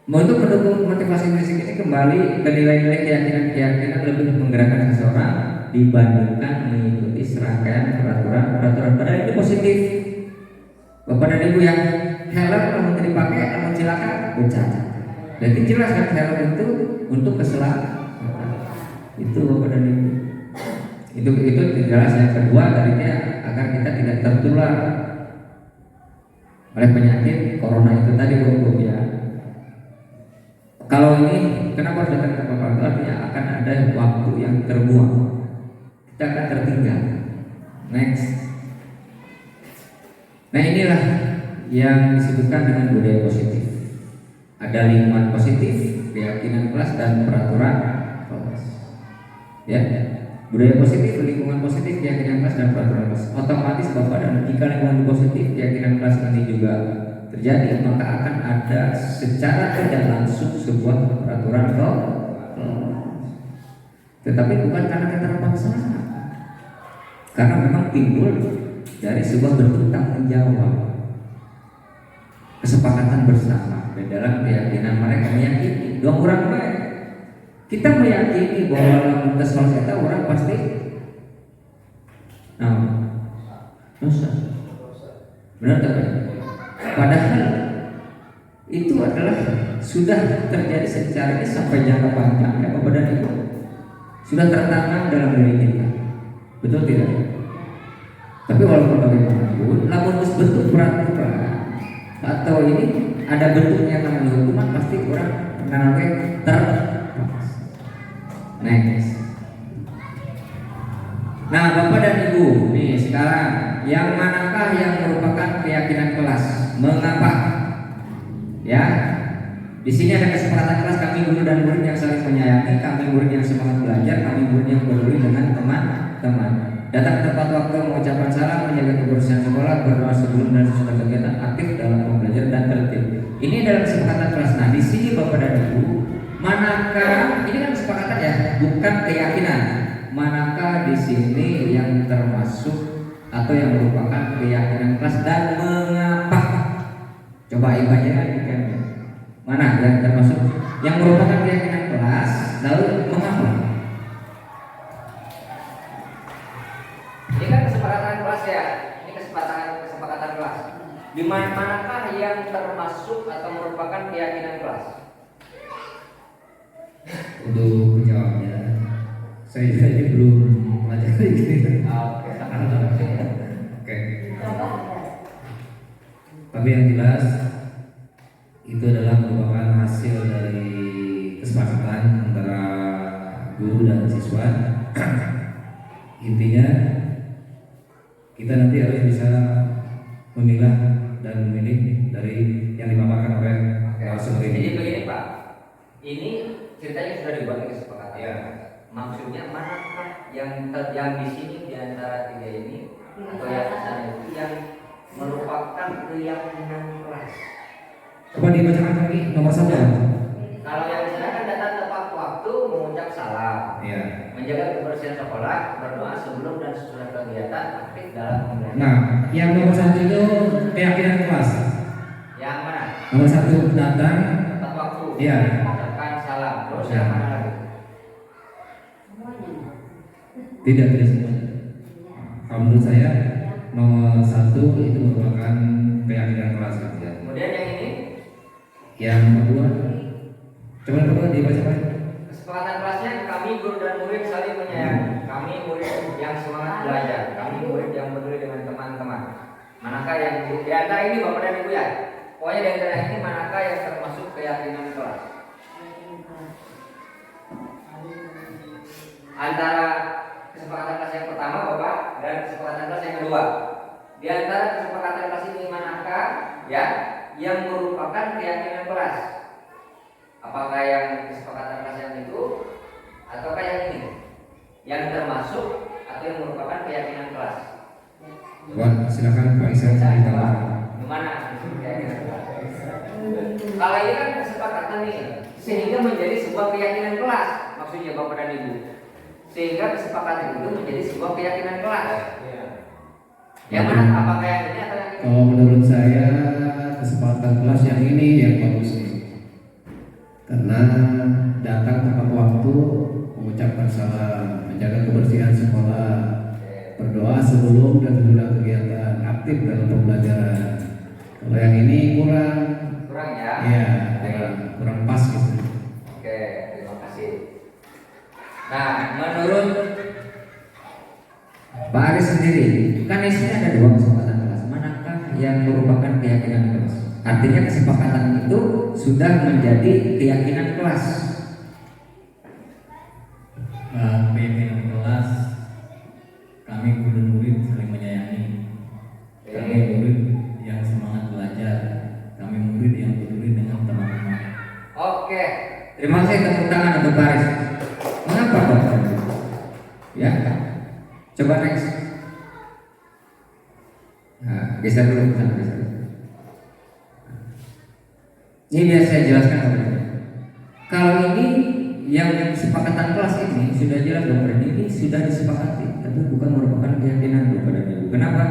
untuk mendukung motivasi fisik ini kembali ke nilai-nilai keyakinan lebih menggerakkan seseorang dibandingkan mengikuti serangkaian peraturan. Padahal ini positif. Bapak dan Ibu yang helm kalau dipakai kalau celaka bencana. Jadi jelas kan helm itu untuk keselamatan. Itu Bapak dan Ibu. Itu jelas. Yang kedua tadinya agar kita tidak tertular oleh penyakit corona itu tadi Bapak ya. Kalau ini kenapa harus datang tepat waktu? Artinya akan ada waktu yang terbuang. Kita akan tertinggal. Next. Nah, inilah yang disebutkan dengan budaya positif. Ada lingkungan positif, keyakinan kelas dan peraturan kelas. Ya. Budaya positif, lingkungan positif, keyakinan kelas dan peraturan kelas. Otomatis Bapak dan jika lingkungan positif, keyakinan kelas ini juga terjadi, maka akan ada secara tidak langsung sebuah peraturan kelas. Tetapi bukan karena keterpaksaan, karena memang timbul dari sebuah bentuk tanggung jawab, kesepakatan bersama di dalam keyakinan mereka meyakini. Dua orang baik, kita meyakini bahwa dalam tes kita orang pasti dosa, benar tak? Padahal itu adalah sudah terjadi secara ini sampai jangka panjang ya Bapak dan Ibu, sudah tertanam dalam diri kita, betul tidak? Tapi walaupun bagaimanapun, namun bentuk peraturan atau ini ada bentuknya namanya hukuman, pasti orang mengenalnya terpaksa. Next. Nah Bapak dan Ibu, nih sekarang yang manakah yang merupakan keyakinan kelas? Mengapa? Ya, di sini ada kesepakatan kelas, kami guru dan murid yang saling menyayangi, kami murid yang semangat belajar, kami murid yang peduli dengan teman-teman. Datang tepat waktu, mengucapkan salam, menjaga kebersihan sekolah, berdoa sebelum dan sesudah kegiatan, aktif dalam pembelajaran dan tertib. Ini adalah kesepakatan kelas. Nah di sini Bapak dan Ibu, manakah ini kan kesepakatan ya, bukan keyakinan. Manakah di sini yang termasuk atau yang merupakan keyakinan kelas dan mengapa? Coba ibaratnya kan, mana yang termasuk yang merupakan keyakinan kelas, lalu mengapa? Ini kan kesepakatan kelas ya, ini kesepakatan kelas. Di manakah yang termasuk atau merupakan keyakinan kelas? Untuk menjawabnya, saya juga ini belum pelajari gitu. Oke. Tapi yang jelas itu adalah merupakan hasil dari kesepakatan antara guru dan siswa. Intinya kita nanti harus bisa memilah dan memilih dari yang dipaparkan oleh narasumber ini. Jadi begini Pak, ini ceritanya sudah dibuat kesepakatan. Ya. Maksudnya manakah yang di sini di antara tiga ini atau yang sana itu yang merupakan keyakinan kelas? Coba dibacakan lagi nomor 1. Kalau yang sana kan datang tepat waktu, mengucap salam, Iya. menjaga kebersihan sekolah, berdoa sebelum dan sesudah kegiatan, aktif dalam pembelajaran. Nah, yang nomor 1 itu keyakinan kelas. Yang mana? Nomor 1 datang. Tepat waktu. Iya. Mengucapkan salam. Terus Ya. yang mana lagi? Tidak semua. Kalau menurut saya nomor 1 itu merupakan keyakinan kelas ya. Kemudian yang ini? Yang kedua, coba yang kedua dibaca Pak. Kesepakatan kelasnya kami guru dan murid saling menyayangi. Kami murid yang semangat belajar. Kami murid yang peduli dengan teman-teman. Manakah yang di antara ini Bapak dan Ibu ya? Pokoknya di antara ini manakah yang termasuk keyakinan kelas? Antara kesepakatan kelas yang pertama Bapak dan kesepakatan kelas yang kedua. Di antara kesepakatan kelas ini manakah ya yang merupakan keyakinan kelas? Apakah yang kesepakatan kelas yang itu ataukah yang ini? Yang termasuk atau yang merupakan keyakinan kelas? Coba silakan Pak Isan ditambah. Gimana keyakinan kelas? Kalau ini kan kesepakatan nih, sehingga menjadi sebuah keyakinan kelas. Maksudnya Bapak dan Ibu, sehingga kesepakatan itu menjadi sebuah keyakinan kelas. Yang mana? Apakah yang ini atau yang ini? Kalau menurut saya kesepakatan kelas yang ini yang bagus nih. Karena datang tepat waktu, mengucapkan salam, menjaga kebersihan sekolah, berdoa sebelum dan sesudah kegiatan, aktif dalam pembelajaran. Kalau yang ini kurang ya? Iya, kurang pas gitu. Oke, terima kasih. Nah, menurut Pak Aris sendiri, kan di sini ada dua kesepakatan kelas. Manakah yang merupakan keyakinan kelas? Artinya kesepakatan itu sudah menjadi keyakinan kelas. Keyakinan kelas, kami guru murid saling menyayangi. Kami murid yang semangat belajar. Kami murid yang peduli dengan teman-teman. Oke, terima kasih tepuk tangan untuk Pak Aris. Mengapa Pak? Ya, coba next. Nah, geser dulu ke sana, geser. Ini biar saya jelaskan kepada. Kalau ini yang kesepakatan kelas ini sudah jelas Bapak dan ini sudah disepakati, tapi bukan merupakan keyakinan Bapak dan Ibu. Kenapa?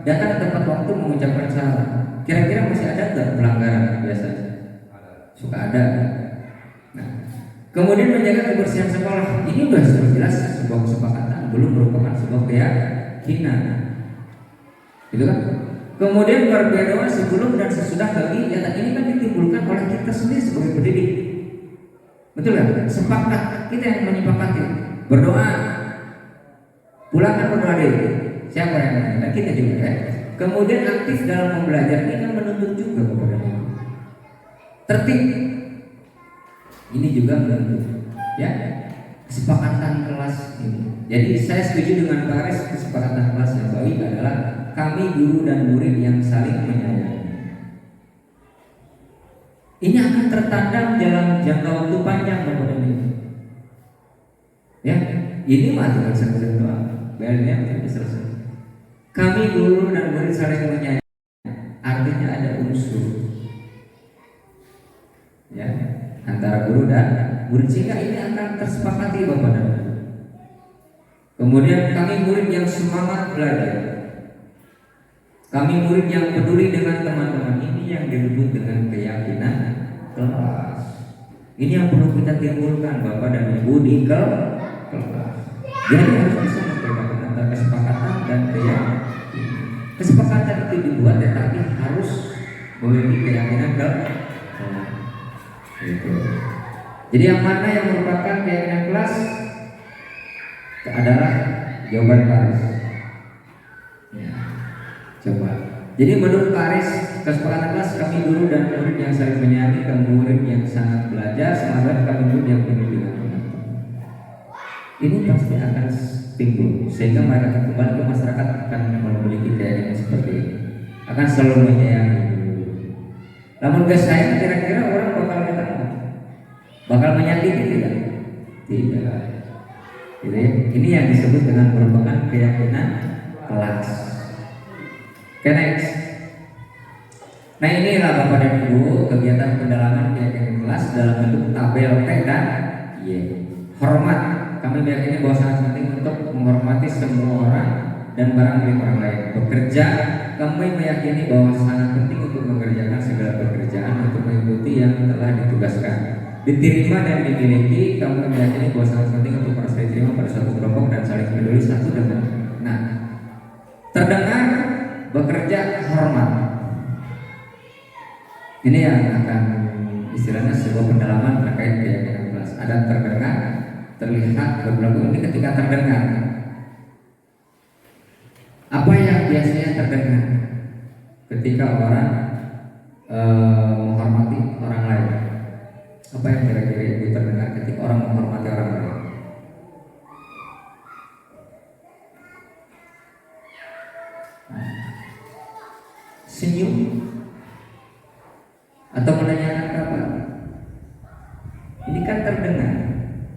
Datang ke tempat waktu mengucapkan salah. Kira-kira masih ada nggak pelanggaran biasanya? Suka ada. Nah, kemudian menjaga kebersihan sekolah. Ini sudah jelas sebuah kesepakatan, belum merupakan sebuah keyakinan. Gitu kan? Kemudian berdoa sebelum dan sesudah kegiatan ini kan ditimbulkan oleh kita sendiri sebagai pendidik. Betul kan? Sepakat, kita yang menyepakati. Berdoa, pulangkan berdoa dulu. Siapa yang menang? Kita juga kan. Kemudian aktif dalam belajar ini kan menuntut juga kepada kita. Tertib, ini juga menuntut. Ya, kesepakatan kelas ini. Jadi saya setuju dengan Pak Aris, kesepakatan kelas yang baik adalah kami guru dan murid yang saling menyayangi. Ini akan tertandang dalam jangka waktu panjang Bapak dan Ibu. Ya, ini mah bukan sekedar doa, biarnya tidak selesai. Kami guru dan murid saling menyayangi, artinya ada unsur, ya, antara guru dan murid sehingga ini akan tersepakati Bapak dan Ibu. Kemudian kami murid yang semangat belajar, kami murid yang peduli dengan teman-teman, ini yang disebut dengan keyakinan kelas. Ini yang perlu kita timbulkan Bapak dan Ibu di kelas. Jadi harus bisa membedakan antara kesepakatan dan keyakinan. Kesepakatan itu dibuat tetapi harus memiliki keyakinan kelas. Gitu. Jadi yang mana yang merupakan keyakinan kelas adalah jawaban Paris. Ya. Coba. Jadi menurut Paris, kesepakatan kelas kami guru dan murid yang saling menyayangi, kami murid yang sangat belajar, semangat kami murid yang penuh dengan pengetahuan. Ini pasti akan timbul sehingga mereka kembali ke masyarakat akan memiliki keyakinan seperti ini. Akan selalu menyayangi. Namun guys saya kira-kira orang bakal menyakiti tidak? Tidak. Jadi, ini yang disebut dengan merupakan keyakinan kelas. Oke, next. Nah inilah Bapak dan Ibu kegiatan pendalaman keyakinan kelas dalam bentuk tabel T dan Y. Hormat. Kami meyakini bahwa sangat penting untuk menghormati semua orang dan barang milik orang lain. Bekerja, kami meyakini bahwa sangat penting untuk mengerjakan segala pekerjaan untuk mengikuti yang telah ditugaskan. Diterima dan dimiliki, kami meyakini bahwa sangat penting untuk merasa diterima pada suatu kelompok dan saling peduli satu dengan. Nah, terdengar, bekerja, hormat. Ini yang akan istilahnya sebuah pendalaman terkait keyakinan kelas. Ada terdengar, terlihat, berlaku. Ini ketika terdengar. Apa yang biasanya terdengar ketika orang menghormati orang lain? Apa yang kira-kira itu terdengar ketika orang menghormati orang lain? Senyum atau menanyakan kabar. Ini kan terdengar.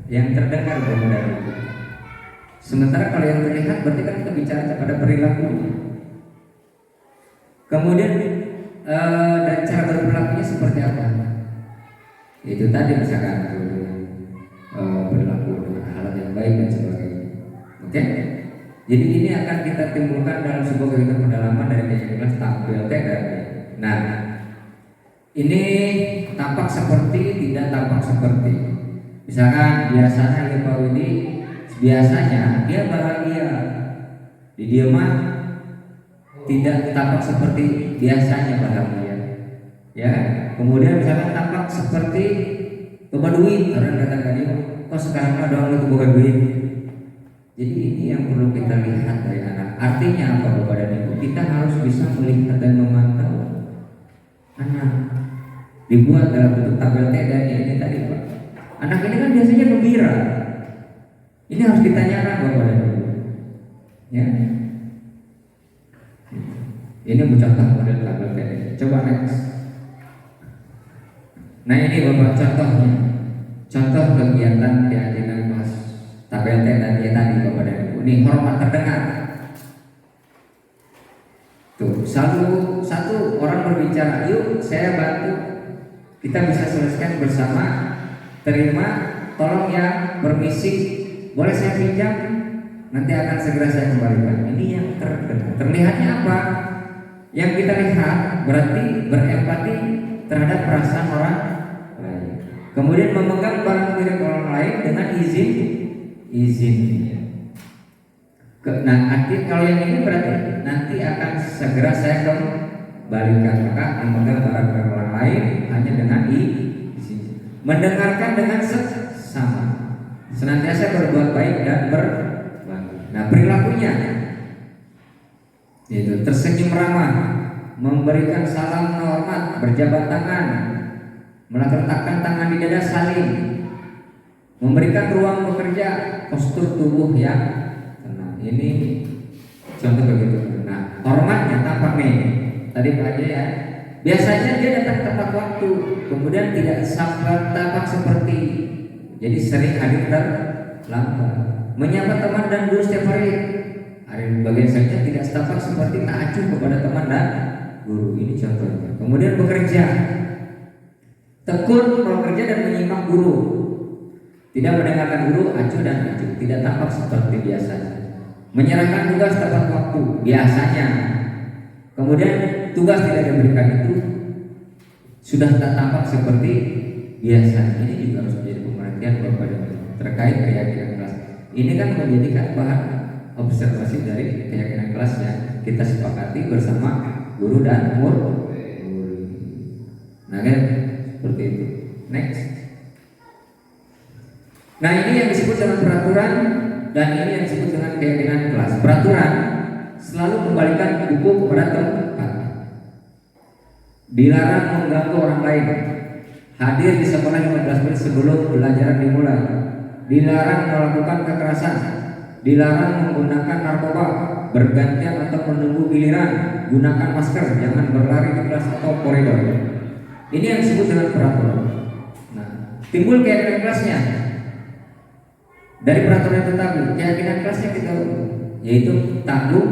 Yang terdengar benar. Sementara kalau yang terlihat berarti kan kita bicara kepada perilaku. Kemudian dan cara berperilakunya seperti apa? Itu tadi misalkan berlaku dengan hal yang baik dan sebagainya. Oke? Jadi ini akan kita timbulkan dalam sebuah kegiatan pendalaman dari kelas tampil T dan Y. Nah, ini tampak seperti, tidak tampak seperti. Misalkan biasanya Pak Widi biasanya dia bahagia, di dia mah tidak tampak seperti biasanya bahagia. Ya, kemudian misalkan tampak seperti coba duit, orang datang ke dia, kok sekarang mah doang itu bukan duit. Jadi ini yang perlu kita lihat dari anak. Artinya apa Bapak dan Ibu? Kita harus bisa melihat dan memantau anak. Dibuat dalam bentuk tabel T dan ini tadi Pak. Anak ini kan biasanya gembira. Ini harus ditanyakan Bapak dan Ibu. Ya. Ini mencontoh model tabel T. Coba next. Nah ini Bapak contohnya. Contoh kegiatan keyakinan kelas. Tabelten dan dia tadi kepada ibu. Ini hormat terdengar. Tuh, satu orang berbicara, yuk saya bantu, kita bisa selesaikan bersama. Terima, tolong ya, permisi, boleh saya pinjam? Nanti akan segera saya kembalikan. Ini yang terdengar. Terlihatnya apa? Yang kita lihat berarti berempati terhadap perasaan orang lain. Kemudian memegang barang milik orang lain dengan izin. Nah, kalau yang ini berarti nanti akan segera saya kembalikan. Maka memegang barang milik orang lain hanya dengan izin. Mendengarkan dengan seksama. Senantiasa berbuat baik dan berbagi. Nah, perilakunya itu tersenyum ramah, memberikan salam hormat, berjabat tangan, meletakkan tangan di dada saling, memberikan ruang bekerja, postur tubuh yang tenang. Ini contoh begitu. Nah, hormatnya tampak nih. Tadi Pak Haji ya. Biasanya dia datang tepat waktu, kemudian tidak sampai tampak seperti. Jadi sering hadir terlambat. Menyapa teman dan guru setiap hari. Hari bagian saja tidak tampak seperti tak acuh kepada teman dan guru. Ini contohnya. Kemudian bekerja, tekun bekerja dan menyimak guru. Tidak mendengarkan guru acuh dan acuh. Tidak tampak seperti biasanya. Menyerahkan tugas tepat waktu biasanya. Kemudian tugas tidak diberikan itu sudah tak tampak seperti biasa. Ini juga harus menjadi perhatian kepada terkait keyakinan kelas. Ini kan menjadikan bahan observasi dari keyakinan kelas yang kita sepakati bersama guru dan murid. Nah kan seperti itu. Next. Nah ini yang disebut dengan peraturan dan ini yang disebut dengan keyakinan kelas. Peraturan selalu kembalikan buku kepada tempat. Dilarang mengganggu orang lain. Hadir di sekolah 15 menit sebelum pelajaran dimulai. Dilarang melakukan kekerasan. Dilarang menggunakan narkoba. Bergantian atau menunggu giliran. Gunakan masker. Jangan berlari di kelas atau koridor. Ini yang disebut dengan peraturan. Nah, timbul keyakinan kelasnya. Dari peraturan itu tadi, keyakinan kelasnya kita yaitu tanggung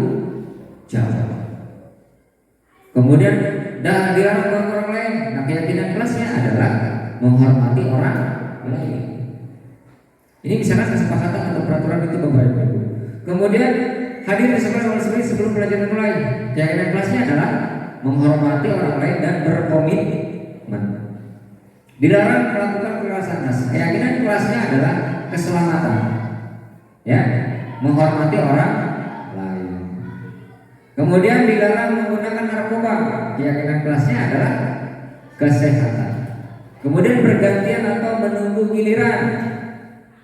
jawab. Kemudian dilarang mengganggu orang lain. Nah, keyakinan kelasnya adalah menghormati orang lain. Ini misalkan kesepakatan atau peraturan itu Bapak Ibu. Kemudian hadir di sekolah sebelum pelajaran mulai. Keyakinan kelasnya adalah menghormati orang lain dan berkomitmen. Dilarang melakukan kekerasan. Nah, keyakinan kelasnya adalah keselamatan. Ya, menghormati orang lain. Kemudian dilarang menggunakan narkoba. Keyakinan kelasnya adalah kesehatan. Kemudian bergantian atau menunggu giliran.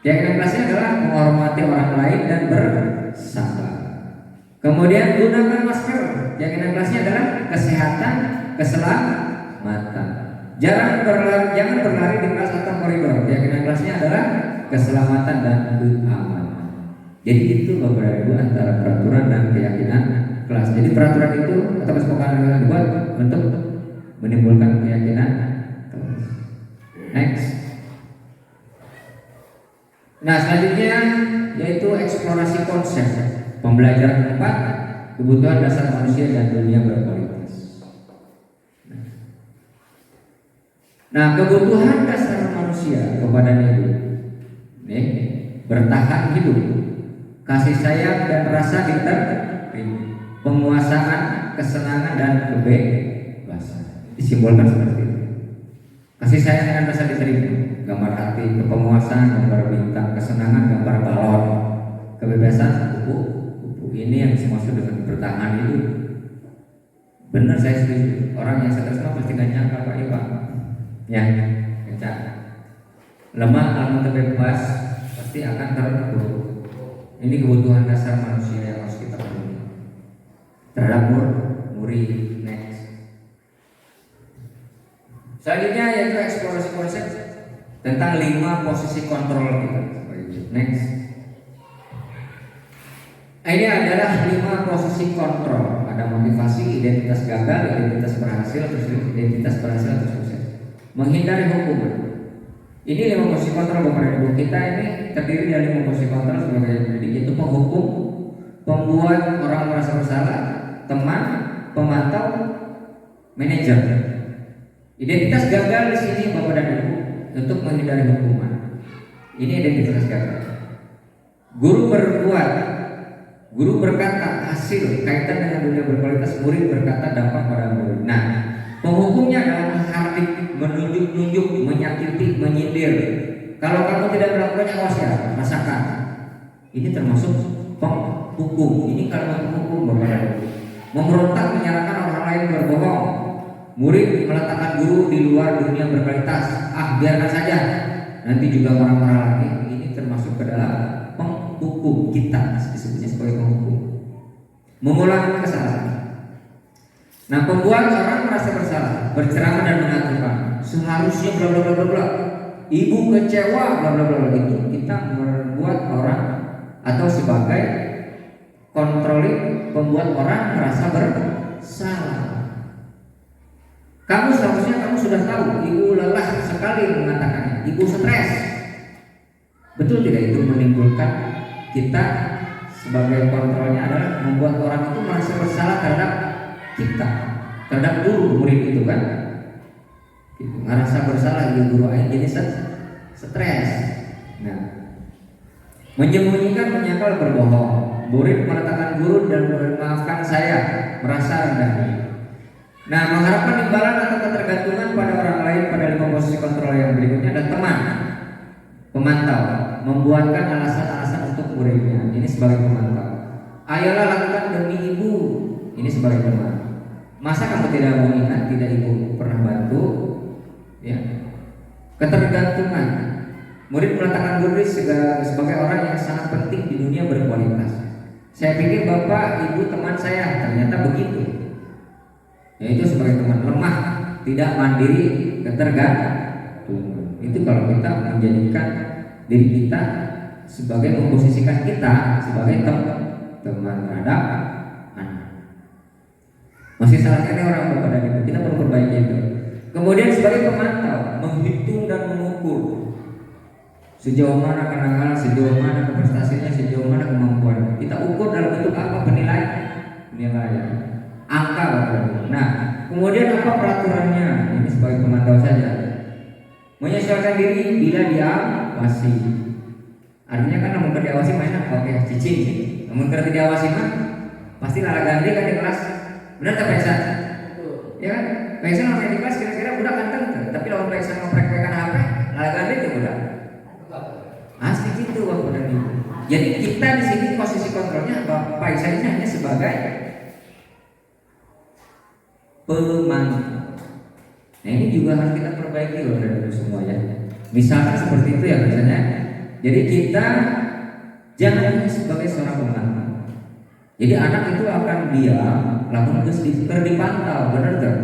Keyakinan kelasnya adalah menghormati orang lain dan bersabar. Kemudian gunakan masker. Keyakinan kelasnya adalah kesehatan, keselamatan. Jangan berlari di kelas atau koridor. Keyakinan kelasnya adalah keselamatan dan keamanan. Jadi itu Bapak Ibu antara peraturan dan keyakinan kelas. Jadi peraturan itu atau kesepakatan yang dibuat untuk menimbulkan keyakinan kelas. Next. Nah selanjutnya yaitu eksplorasi konsep. Pembelajaran keempat, kebutuhan dasar manusia dan dunia berkualitas. Nah kebutuhan dasar manusia kepada hidup, bertahan hidup, kasih sayang dan rasa diterima, penguasaan, kesenangan dan kebebasan. Disimbolkan seperti itu. Kasih sayang dan rasa diterima, gambar hati, kepenguasaan, gambar bintang, kesenangan, gambar balon, kebebasan, kupu. Ini yang dimaksud dengan bertahan hidup. Benar saya setuju. Orang yang stres pasti gak nyangka Pak Iwan. Ya, kencang. Lemah kalau terbebas pasti akan terpuruk. Ini kebutuhan dasar manusia yang harus kita penuhi. Terhadap murid. Next. Selanjutnya yaitu eksplorasi konsep tentang 5 posisi kontrol kita. Next. Ini adalah 5 posisi kontrol. Ada motivasi, identitas gagal, identitas berhasil, atau identitas berhasil atau sukses. Menghindari hukuman. Ini 5 posisi kontrol Bapak dan Ibu. Kita ini terdiri dari 5 posisi kontrol sebagai pendidik, yaitu penghukum, pembuat orang merasa bersalah, teman, pemantau, manajer. Identitas gagal di sini Bapak dan Ibu untuk menghindari hukuman. Ini identitas gagal. Guru berbuat, guru berkata, hasil kaitan dengan dunia berkualitas, murid berkata dampak pada murid. Nah, penghukumnya adalah menghardik, menunjuk-nunjuk, menyakiti, menyindir. Kalau kamu tidak melakukannya, awas ya, rasakan. Ini termasuk penghukum. Ini kalimat penghukum Bapak dan Ibu. Memberontak, menyalahkan orang lain berbohong. Murid meletakkan guru di luar dunia berkualitas. Biarkan saja, nanti juga marah-marah lagi. Ini termasuk ke dalam penghukum. Kita disebutnya sebagai penghukum. Mengulangi kesalahan. Nah, pembuat orang merasa bersalah, berceramah dan mengaturkan. Seharusnya bla bla bla bla bla. Ibu kecewa bla bla bla. Itu kita membuat orang atau sebagai controlling, pembuat orang merasa bersalah. Kamu seharusnya kamu sudah tahu, ibu lelah sekali mengatakannya, ibu stres. Betul tidak? Itu menimbulkan kita sebagai kontrolnya adalah membuat orang itu merasa bersalah terhadap kita, terhadap guru murid itu kan. Gitu. Merasa bersalah, ya guru aja jadi stres. Nah, menyembunyikan, menyangkal, berbohong. Murid meletakkan guru dan memaafkan saya, merasa rendah diri. Nah, mengharapkan imbalan atau ketergantungan pada orang lain pada 5 posisi kontrol yang berikutnya ada teman, pemantau, membuatkan alasan-alasan untuk muridnya. Ini sebagai pemantau. Ayolah lakukan demi ibu. Ini sebagai teman. Masa kamu tidak mau ingat, tidak ibu pernah bantu? Ya. Ketergantungan. Murid meletakkan guru sebagai orang yang sangat penting di dunia berkualitas. Saya pikir bapak, ibu, teman saya, ternyata begitu. Yaitu sebagai teman lemah, tidak mandiri, ketergantungan. Itu kalau kita menjadikan diri kita sebagai memposisikan kita sebagai teman terhadap anak. Masih salah ini orang bapak dan ibu, kita perlu perbaiki itu. Kemudian sebagai pemantau, menghitung dan mengukur sejauh mana kenakalan, sejauh mana keprestasiannya, sejauh mana kemampuan. Kita ukur dalam bentuk apa? Penilaian, angka Bapak. Nah, kemudian apa peraturannya? Ini sebagai pemantau saja. Menyesuaikan diri bila diawasi. Artinya kan namun diawasi mainnya oke cicing. Namun kalau tidak diawasi mah pasti lala gandhi kan di kelas. Benar tak Peksan? Ya kan? Peksan orang di kelas kira-kira budak ganteng tuh. Tapi lawan Peksan ngoprek-ngoprekan HP, lala gandhi itu budak. Asli gitu Bapak dan Ibu. Jadi kita di sini posisi kontrolnya Bapak Peksan ini hanya sebagai pemantau. Nah, ini juga harus kita perbaiki loh dari semua ya. Misalkan seperti itu ya misalnya. Jadi kita jangan hanya sebagai seorang pemantau. Jadi anak itu akan diam, lamun geus dipantau, benar tak?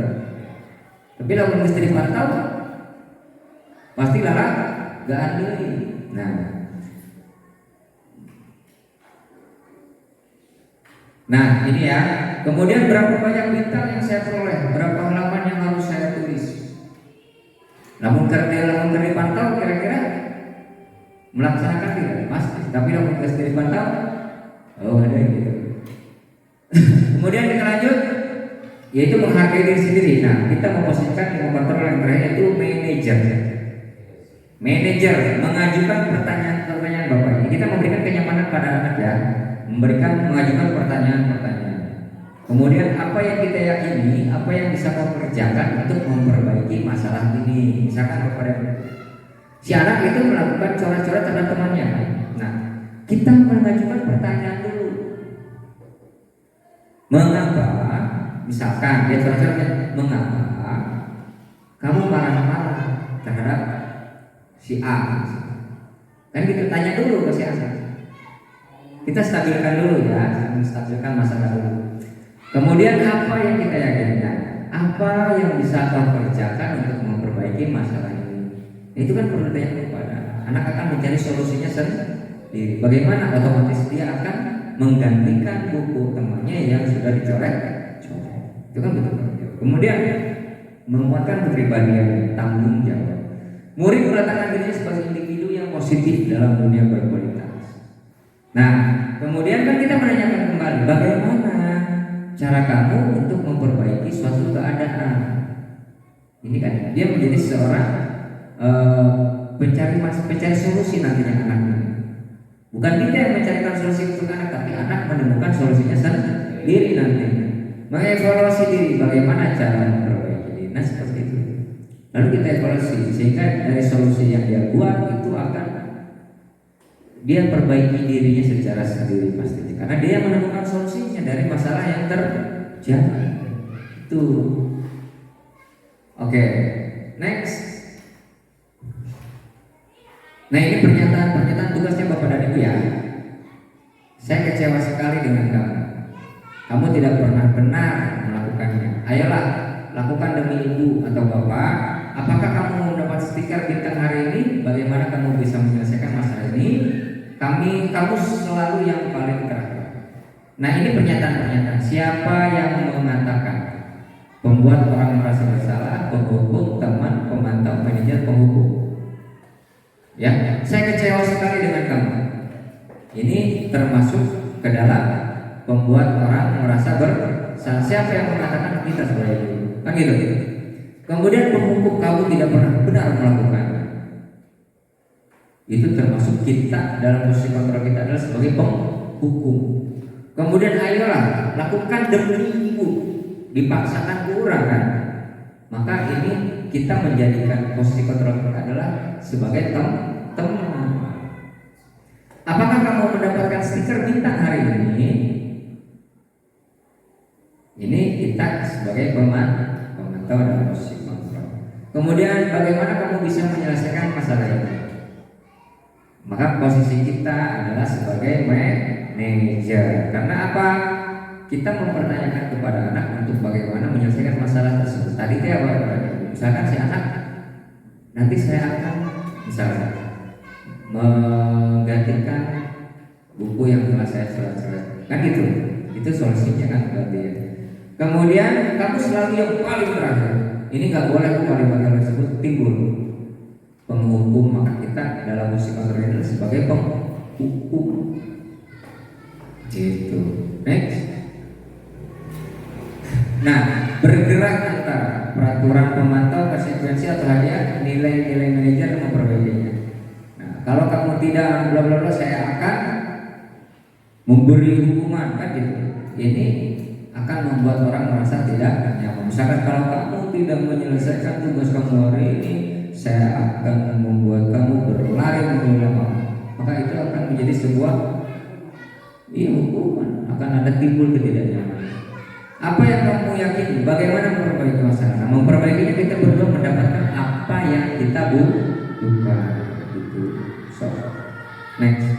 Tapi lamun geus dipantau, pasti lala gak adil. Nah ini ya. Kemudian berapa banyak bintang yang saya peroleh, berapa halaman yang harus saya tulis. Lamun dipantau kira-kira melaksanakan tidak? Pasti. Tapi lamun geus dipantau, oh ada gitu. Kemudian kita lanjut, yaitu menghargai diri sendiri. Nah, kita memposisikan yang kontrol yang terakhir yaitu manajer. Manajer mengajukan pertanyaan Bapak. Ini kita memberikan kenyamanan pada anak ya, mengajukan pertanyaan-pertanyaan. Kemudian apa yang kita yakini, apa yang bisa kau kerjakan untuk memperbaiki masalah ini. Misalkan kepada si anak itu melakukan coret-coret terhadap temannya. Nah, kita mengajukan pertanyaan dulu. Mengapa? Misalkan dia coret-coret, mengapa kamu marah-marah terhadap si A? Kan kita tanya dulu ke si A. Kita stabilkan dulu ya, stabilkan masalah dulu. Kemudian apa yang kita yakinkan? Apa yang bisa kau kerjakan untuk memperbaiki masalah ini? Itu kan perlu ditanya kepada anak akan mencari solusinya sendiri. Bagaimana? Otomatis dia akan menggantikan buku temannya yang sudah dicoret. Itu kan betul. Kemudian menguatkan kepribadian, tanggung jawab. Murid meletakkan dirinya sebagai individu yang positif dalam dunia berkualitas. Nah, kemudian kan kita menanyakan kembali, bagaimana cara kamu untuk memperbaiki suatu keadaan? Ini kan dia menjadi seorang pencari solusi nantinya anaknya. Bukan kita yang mencarikan solusi untuk anak, tapi anak menemukan solusinya sendiri nantinya. Mengevaluasi diri, bagaimana cara memperbaiki diri. Nah, seperti itu. Lalu kita evaluasi sehingga dari solusi yang dia buat itu akan dia perbaiki dirinya secara sendiri pasti. Karena dia menemukan solusinya dari masalah yang terjadi. Itu. Oke, next. Nah, ini pernyataan tugasnya Bapak dan Ibu ya. Saya kecewa sekali dengan kamu. Kamu tidak pernah benar melakukannya. Ayolah, lakukan demi ibu atau bapak. Apakah kamu mau mendapat stiker bintang hari ini? Bagaimana kamu bisa menyelesaikan masalah ini? Kamu selalu yang paling terakhir. Nah, ini pernyataan-pernyataan. Siapa yang mengatakan? Pembuat orang merasa bersalah, penghukum, teman, pemantau, manajer, penghukum. Ya, saya kecewa sekali dengan kamu. Ini termasuk ke dalam membuat orang merasa bersalah. Siapa yang mengatakan? Kita sebagai ibu, kan gitu. Kemudian penghukum, kamu tidak pernah benar melakukan. Itu termasuk kita dalam posisi kontrol kita adalah sebagai penghukum. Kemudian ayolah lakukan demi ibu, dipaksakan kurang kan? Maka ini kita menjadikan posisi kontrol kita adalah sebagai teman. Apakah kamu mendapatkan stiker bintang hari ini? Ini kita sebagai pemantau dan posisi kontrol. Kemudian bagaimana kamu bisa menyelesaikan masalah ini? Maka posisi kita adalah sebagai manajer. Karena apa? Kita mempertanyakan kepada anak untuk bagaimana menyelesaikan masalah tersebut. Tadi dia misalkan si anak, nanti saya akan misalnya menggantikan buku yang telah saya coret-coret. Kan gitu. Itu solusinya kan berarti ya. Kemudian kamu selalu yang paling terakhir. Ini nggak boleh kalimat tersebut timbul. Penghukum, maka kita dalam musik kontrol ini sebagai penghukum. Gitu. Next. Nah, bergerak antara peraturan pemantau, konsekuensi atau hanya nilai-nilai manajer memperbaikinya. Nah, kalau kamu tidak bla bla bla, saya akan memberi hukuman kan gitu. Ini akan membuat orang merasa tidak nyaman. Misalkan kalau kamu tidak menyelesaikan tugas kamu hari ini, saya akan membuat kamu berlari lama. Maka itu akan menjadi sebuah hukuman. Akan ada timbul ketidaknyamanan. Apa yang kamu yakini? Bagaimana memperbaiki masalah? Nah, memperbaikinya kita berdua mendapatkan apa yang kita butuhkan. Gitu. So, next.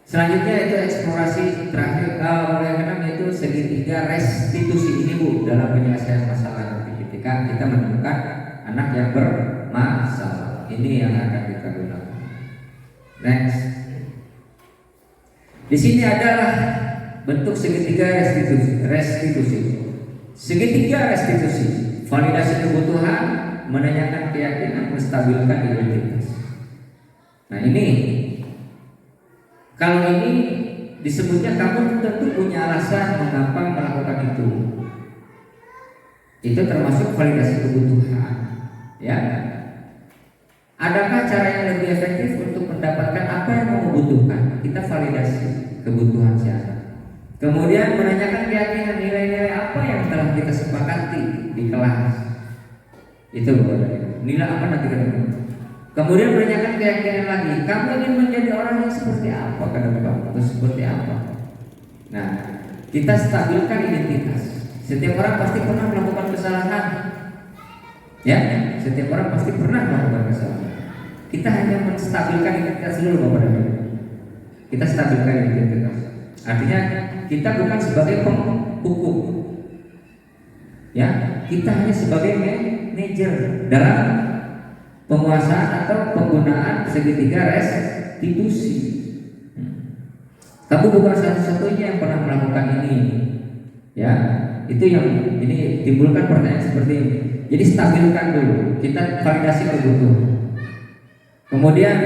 Selanjutnya itu eksplorasi terakhir mulai ke-6 yaitu segitiga restitusi. Ini Bu dalam penyelesaian masalah ketika kita menemukan anak yang bermasalah. Ini yang akan kita gunakan. Next. Di sini adalah bentuk segitiga restitusi. Segitiga restitusi, validasi kebutuhan, menanyakan keyakinan, menstabilkan identitas. Nah ini, kalau ini disebutnya kamu tentu punya alasan mengapa melakukan itu. Itu termasuk validasi kebutuhan, ya. Adakah cara yang lebih efektif untuk mendapatkan apa yang kamu butuhkan? Kita validasi kebutuhan si anak. Kemudian menanyakan keyakinan, nilai-nilai apa yang telah kita sepakati di kelas. Itu nilai apa nanti ketemu. Kemudian menanyakan keyakinan lagi, kamu ingin menjadi orang yang seperti apa ke depan atau seperti apa. Nah, kita stabilkan identitas. Setiap orang pasti pernah melakukan kesalahan. Ya, setiap orang pasti pernah melakukan kesalahan. Kita hanya menstabilkan identitas dulu Bapak dan Ibu. Kita stabilkan identitas. Artinya kita bukan sebagai penghukum. Ya, kita hanya sebagai manajer dalam penguasaan atau penggunaan segitiga restitusi. Kamu bukan satu-satunya yang pernah melakukan ini. Ya, itu yang ini timbulkan pertanyaan seperti ini. Jadi stabilkan dulu, kita validasi kebutuhan. Kemudian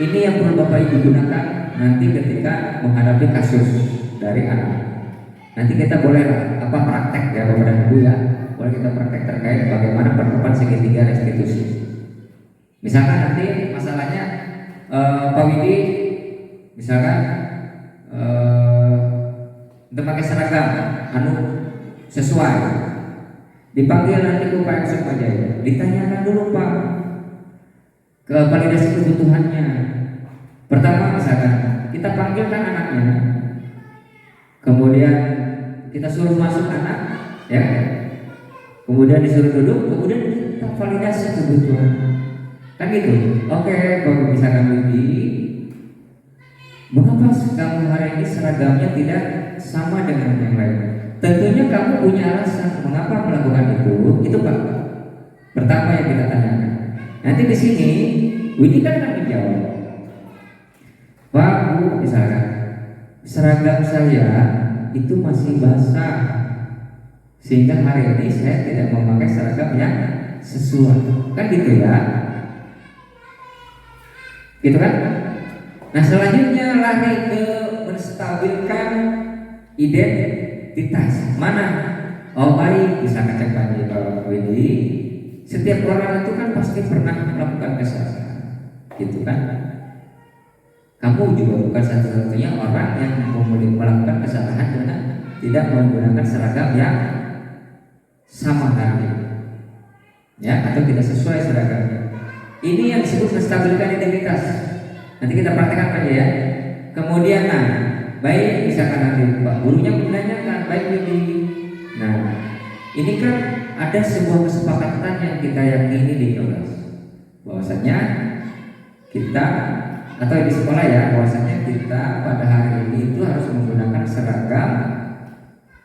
ini yang perlu Bapak Ibu gunakan nanti ketika menghadapi kasus dari anak. Nanti kita boleh praktek ya Bapak dan Ibu ya, boleh kita praktek terkait bagaimana penerapan segitiga restitusi. Misalkan nanti masalahnya Pak Widi misalkan untuk pakai seragam sesuai, dipanggil nanti ke Pak Yusuf aja ya, ditanyakan dulu Pak ke validasi kebutuhannya. Pertama misalkan kita panggilkan anaknya, kemudian kita suruh masuk anak ya, kemudian disuruh duduk, kemudian kita validasi kebutuhan kan gitu. Oke, kalau misalkan Widi, mengapa kamu hari ini seragamnya tidak sama dengan yang lain? Tentunya kamu punya alasan mengapa melakukan itu Pak. Pertama yang kita tanyakan. Nanti di sini Widi kan akan menjawab, Pak Bu, misalkan seragam saya itu masih basah sehingga hari ini saya tidak memakai seragam yang sesuai, kan gitu ya, gitu kan? Nah selanjutnya lari ke menstabilkan identitas. Mana? Oh baik, bisa cek lagi kalau Widi. Setiap orang itu kan pasti pernah melakukan kesalahan, gitu kan? Kamu juga bukan satu-satunya orang yang melakukan kesalahan dengan tidak menggunakan seragam yang sama harga, ya, atau tidak sesuai seragamnya. Ini yang disebut menstabilkan identitas. Nanti kita praktekkan aja ya. Kemudian baik misalkan nanti Pak gurunya menanyakan, baik ini. Nah, ini kan ada sebuah kesepakatan yang kita yakini di kelas, bahwasanya kita atau di sekolah ya, bahwasanya kita pada hari ini itu harus menggunakan seragam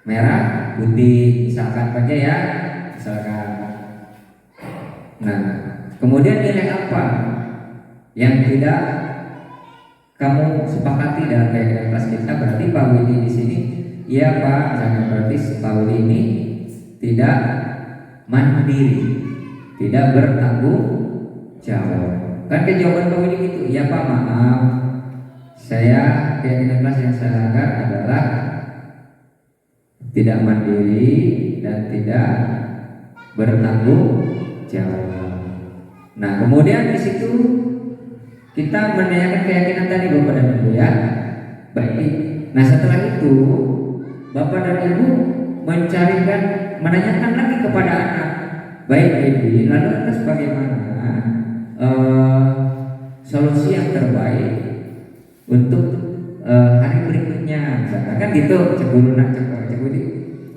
merah putih misalkan aja ya, misalkan. Nah, kemudian nilai apa yang tidak kamu sepakati dalam kegiatan kelas kita? Berarti Pak Widi di sini, iya Pak, misalnya berarti Pak Widi ini tidak mandiri, tidak bertanggung jawab. Kan jawaban Pak Widi gitu, iya Pak, maaf, saya kegiatan kelas yang saya lakukan adalah tidak mandiri dan tidak bertanggung jawab. Nah, kemudian di situ kita menanyakan keyakinan tadi Bapak dan Ibu ya. Baik. Nah, setelah itu Bapak dan Ibu menanyakan lagi kepada anak. Baik, Ibu, lalu atas bagaimana solusi yang terbaik untuk hari berikutnya, misalkan kan gitu, cek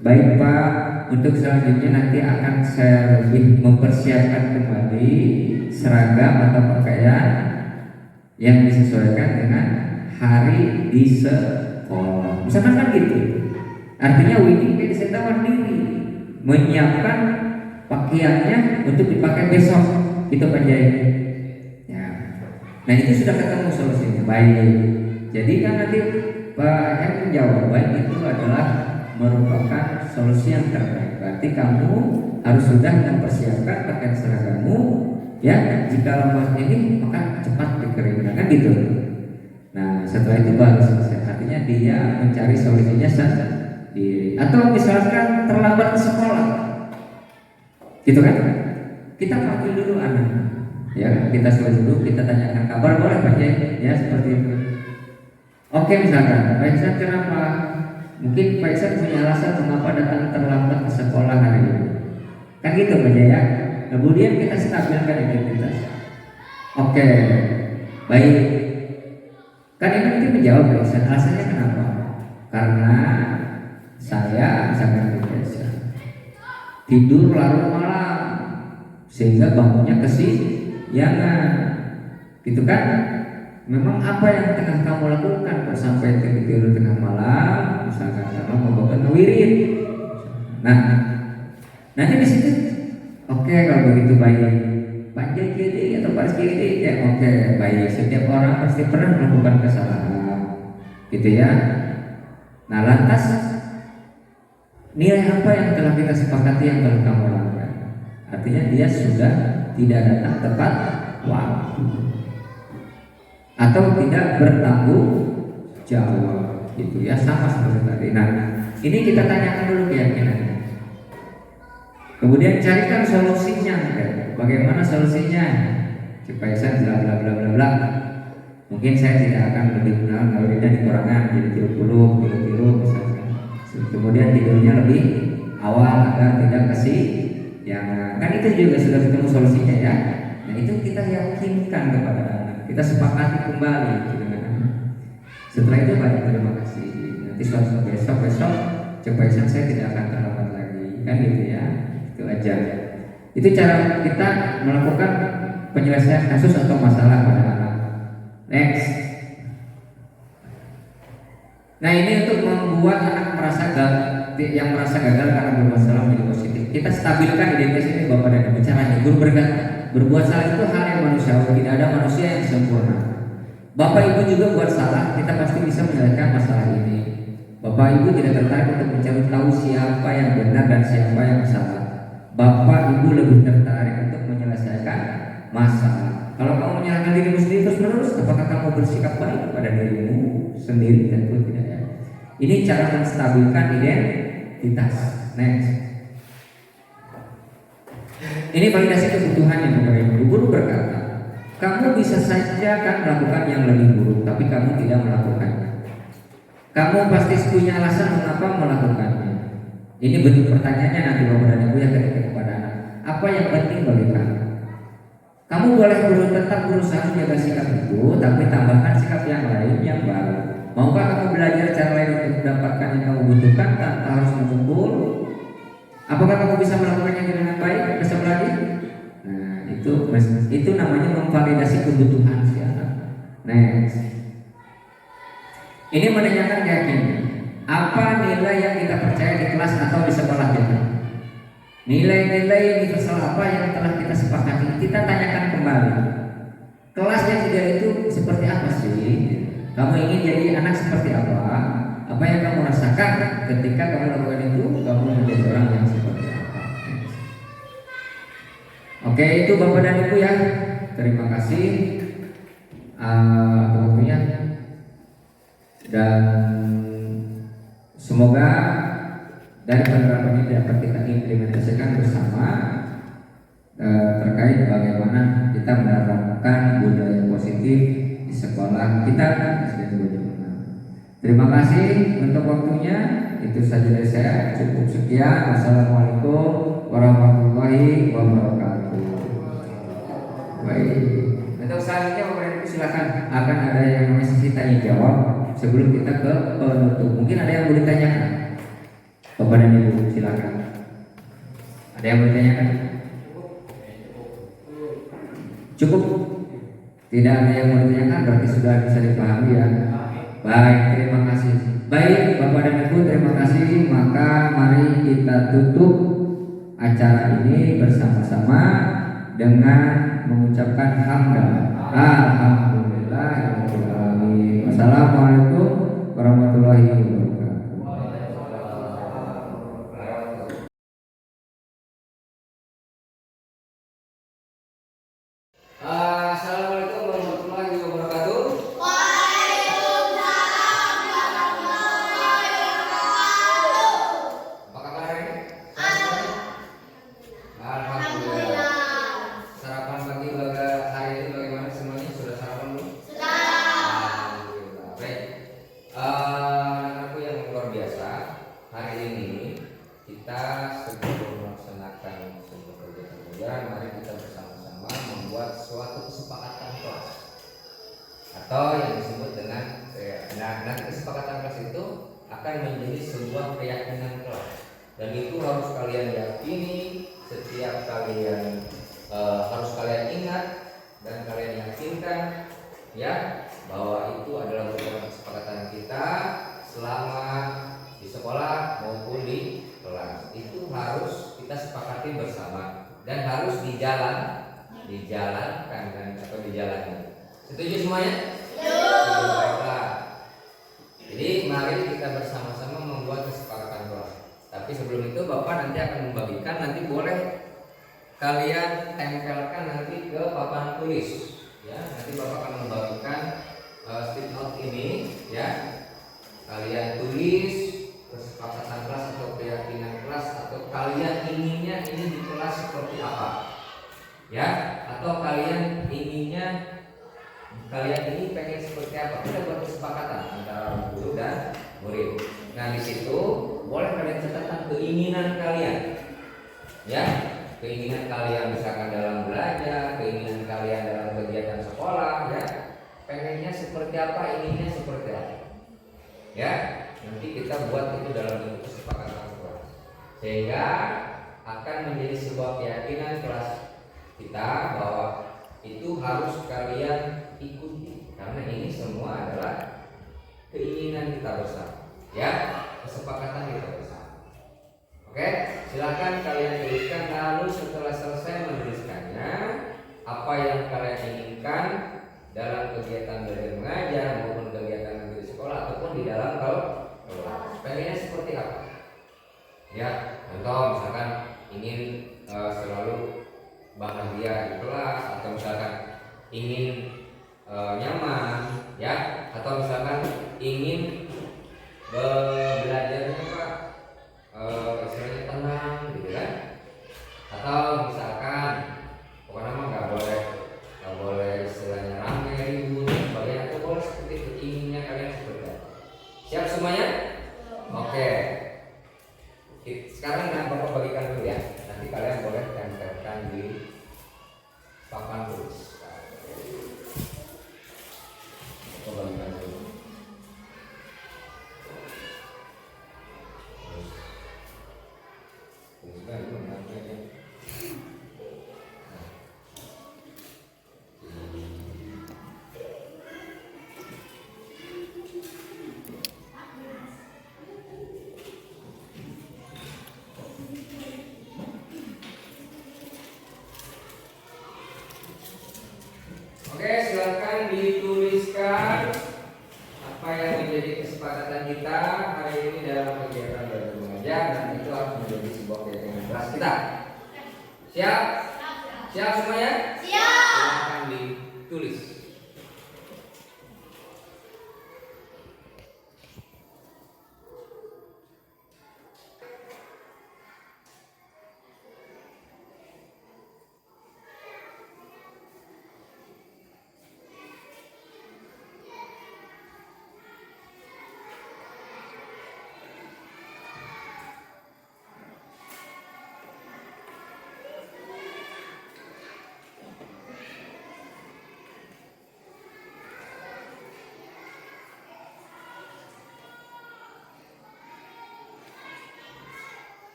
baik Pak, untuk selanjutnya nanti akan saya lebih mempersiapkan kembali seragam atau pakaian yang disesuaikan dengan hari di sekolah. Misalkan kan gitu. Artinya Widi bisa mandiri menyiapkan pakaiannya untuk dipakai besok, itu penjahit. Ya. Nah itu sudah ketemu solusinya. Baik. Jadi kan nanti Pak yang menjawab, baik itu adalah merupakan solusi yang terbaik. Berarti kamu harus sudah mempersiapkan pakaian seragammu, ya. Jika lemas ini maka cepat dikeringkan, kan gitu. Nah setelah itu baru selesai. Artinya dia mencari solusinya sendiri. Atau misalkan terlambat ke sekolah, gitu kan? Kita panggil dulu anak, ya. Kita suruh dulu, kita tanyakan kabar, boleh Pak ya, seperti itu. Oke, misalkan Pak Iksan kenapa? Mungkin Pak Iksan punya alasan mengapa datang terlambat ke sekolah hari ini. Kan gitu Pak ya. Kemudian kita stabilkan identitas. Oke, baik. Kan ini nanti menjawab Pak Iksan, alasannya kenapa? Karena saya misalkan biasa tidur larut malam sehingga bangunnya kesiangan, gitu kan? Memang apa yang tengah kamu lakukan kok sampai tidur tengah malam? Misalkan kamu membawakan wirid. Nah, nanti di situ, oke, kalau begitu baik. Pak JGD atau Pak SGD ya oke, baik. Setiap orang pasti pernah melakukan kesalahan, gitu ya. Nah, lantas nilai apa yang telah kita sepakati yang telah kamu lakukan? artinya dia sudah tidak datang tepat waktu atau tidak bertanggung jawab, gitu ya, sama seperti tadi. Nah, ini kita tanyakan dulu keyakinannya. Kemudian carikan solusinya, bagaimana solusinya? Supaya saya bla bla bla bla bla. Mungkin saya tidak akan lebih kenal kalau dia dikurangan jadi tiru misalnya. Kemudian tidurnya lebih awal agar tidak kesiangan. Kan itu juga sudah ketemu solusinya ya. Nah itu kita yakinkan kepada anak, kita sepakati kembali dengan anak. Setelah itu banyak terima kasih. Nanti suatu besok coba saya tidak akan terlambat lagi, kan gitu ya. Itu aja. Itu cara kita melakukan penyelesaian kasus atau masalah pada anak. Next. Nah ini untuk membuat anak merasa gagal karena bermasalah menjadi positif. Kita stabilkan identitas ini Bapak dan Ibu. Caranya guru berkata, berbuat salah itu hal yang manusiawi, tidak ada manusia yang sempurna. Bapak Ibu juga buat salah, kita pasti bisa menyelesaikan masalah ini. Bapak Ibu tidak tertarik untuk mencari tahu siapa yang benar dan siapa yang salah. Bapak Ibu lebih tertarik untuk menyelesaikan masalah. Kalau kamu menyalahkan dirimu sendiri terus menerus, apakah kamu bersikap baik pada dirimu sendiri? Tentu tidak ya. Ini cara menstabilkan identitas. Next. Ini validasi kebutuhan yang Bapak Guru berkata, kamu bisa saja kan melakukan yang lebih buruk, tapi kamu tidak melakukannya. Kamu pasti punya alasan mengapa melakukannya. Ini bentuk pertanyaannya nanti Bapak dan Ibu yang ketika kepada anak. Apa yang penting bagi kamu? Kamu boleh tetap berusaha menjaga sikap itu, tapi tambahkan sikap yang lain yang baru. Maukah kamu belajar cara lain untuk mendapatkan yang kamu butuhkan tanpa harus mengumpul? Apakah kamu bisa melakukannya dengan baik besok lagi? Nah, itu namanya memvalidasi kebutuhan si anak. Next. Ini menanyakan keyakinan. Apa nilai yang kita percaya di kelas atau di sekolah kita? Nilai-nilai universal apa yang telah kita sepakati? Kita tanyakan kembali. Kelas yang ideal itu seperti apa sih? Kamu ingin jadi anak seperti apa? Apa yang kamu rasakan ketika kamu lakukan itu? Kamu menjadi orang yang seperti apa? Oke, itu Bapak dan Ibu ya. Terima kasih waktunya. Dan semoga dari penerapan ini dapat kita implementasikan bersama terkait bagaimana kita menerapkan budaya positif di sekolah kita. Terima kasih untuk waktunya. Itu saja dari saya. Cukup sekian. Wassalamualaikum warahmatullahi wabarakatuh. Baik. Untuk selanjutnya Bapak Ibu silakan, akan ada yang namanya sesi tanya jawab sebelum kita ke penutup. Mungkin ada yang mau ditanyakan. Bapak dan Ibu silakan. Ada yang mau ditanyakan? Cukup. Tidak ada yang mau ditanyakan, berarti sudah bisa dipahami ya. Baik, terima kasih. Baik, Bapak dan Ibu, terima kasih. Maka mari kita tutup acara ini bersama-sama dengan mengucapkan hamdalah. Alhamdulillah. Wassalamualaikum warahmatullahi wabarakatuh. Assalamualaikum warahmatullahi wabarakatuh. Apa kabar hari ini? Alhamdulillah. Sarapan pagi hari ini bagaimana semuanya? Sudah sarapan belum? Sudah. Alhamdulillah. Baik. Anakku yang luar biasa, hari ini kita sebelum melaksanakan sebuah kegiatan, mari kita bersama-sama membuat suatu kesepakatan kelas atau yang disebut dengan nanti kesepakatan kelas itu akan menjadi sebuah keyakinan kelas, dan itu harus kalian yakini, setiap kalian harus kalian ingat dan kalian yakinkan ya, bahwa itu adalah merupakan kesepakatan kita selama di sekolah maupun di kelas. Itu harus kita sepakati bersama dan harus dijalankan atau dijalani. Setuju semuanya? Setuju. Baiklah. Jadi mari kita bersama-sama membuat kesepakatan kelas. Tapi sebelum itu Bapak nanti akan membagikan, nanti boleh kalian tempelkan nanti ke papan tulis. Ya, nanti Bapak akan membagikan stick note ini. Ya, kalian tulis kesepakatan kelas atau keyakinan kelas atau kalian inginnya ini di kelas seperti apa. Ya, atau kalian inginnya kalian ini pengen seperti apa. Kita buat kesepakatan antara guru dan murid. Nah, di situ boleh kalian catatkan keinginan kalian. Ya, keinginan kalian misalkan dalam belajar, keinginan kalian dalam kegiatan sekolah, ya. Pengennya seperti apa, inginnya seperti apa. Ya, nanti kita buat itu dalam bentuk kesepakatan kelas. Sehingga akan menjadi sebuah keyakinan kelas kita bahwa itu harus kalian ikuti karena ini semua adalah keinginan kita bersama. Ya, kesepakatan kita bersama. Oke, silakan kalian tuliskan, lalu setelah selesai menuliskannya apa yang kalian inginkan dalam kegiatan belajar mengajar maupun kegiatan di sekolah ataupun di dalam kelas. Pengennya seperti apa? Ya, contoh misalkan ingin selalu bahagia di kelas, atau misalkan ingin nyaman, ya, atau misalkan ingin belajarnya Pak istilahnya tenang gitu kan, atau misalkan pokoknya mah nggak boleh istilahnya ramai ribut dan sebagainya, atau boleh seperti keinginannya kalian seperti apa. Siap semuanya? Oke. Sekarang Bapak bagikan dulu ya, nanti kalian boleh tempelkan di papan tulis. Bapak bagikan dulu. Tuliskan dulu namanya. Oke, silakan dituliskan apa yang menjadi kesepakatan kita hari ini dalam kegiatan belajar mengajar, dan itu harus menjadi sebuah kegiatan kelas kita. Siap? Siap semuanya? Siap. Silakan ditulis.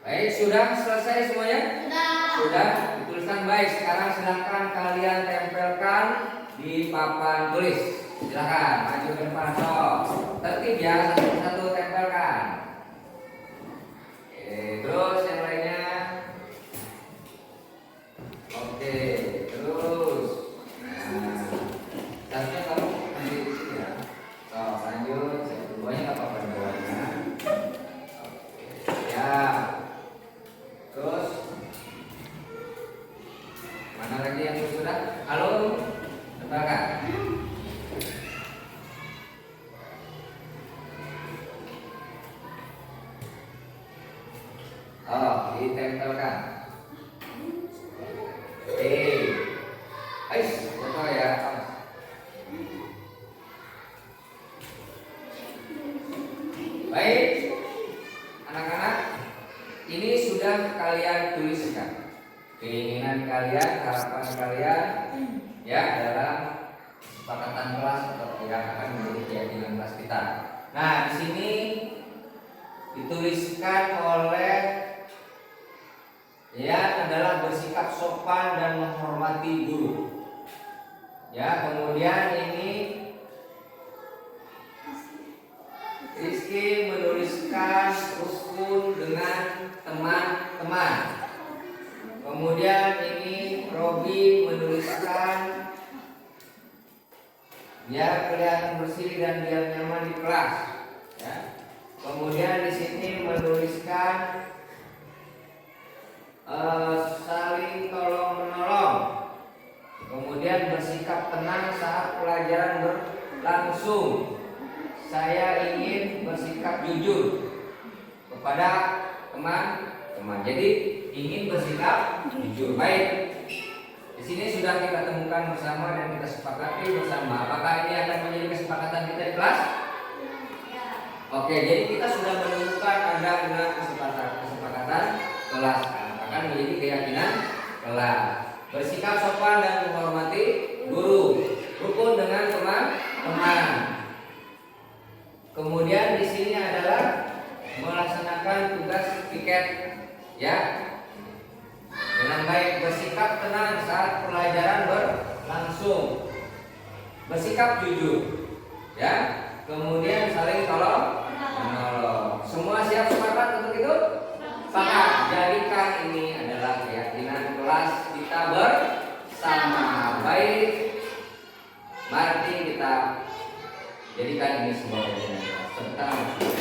Baik, sudah selesai semuanya? Sudah dituliskan. Baik, sekarang silakan kalian tempelkan di papan tulis. Silakan maju ke depan, sok. Tertib ya, satu-satu tempelkan. Oke, terus yang lainnya. Oke, terus. Nah, selanjutnya kamu nanti di sini ya. Sok, lanjut. Semuanya nggak apa-apa bawahnya. Oke, ya. Terus mana lagi yang sudah? Halo, tempelkan. Oh, ditempelkan. Betul ya. Baik, anak-anak. Ini sudah kalian tuliskan keinginan kalian, harapan kalian, ya, dalam kesepakatan kelas atau yang akan menjadi keyakinan kelas kita. Nah, di sini dituliskan oleh ya adalah bersikap sopan dan menghormati guru. Ya, kemudian ini Rizky menuliskan rukun dengan teman-teman. Kemudian ini Robi menuliskan biar kelihatan bersih dan biar nyaman di kelas. Ya. Kemudian di sini menuliskan saling tolong menolong. Kemudian bersikap tenang saat pelajaran berlangsung. Saya ingin bersikap jujur kepada teman-teman. Jadi ingin bersikap jujur. Baik. Di sini sudah kita temukan bersama dan kita sepakati bersama. Apakah ini akan menjadi kesepakatan kita di kelas? Oke, jadi kita sudah menemukan ada 6 kesepakatan kelas. Akan menjadi keyakinan kelas. Bersikap sopan dan menghormati guru. Rukun dengan teman-teman. Kemudian di sini adalah melaksanakan tugas piket, ya, dengan baik. Bersikap tenang saat pelajaran berlangsung. Bersikap jujur, ya. Kemudian saling tolong menolong. Semua siap sepakat untuk itu? Sepakat. Jadikan ini adalah keyakinan kelas kita bersama. Baik, mari kita jadikan ini sebuah keyakinan kelas.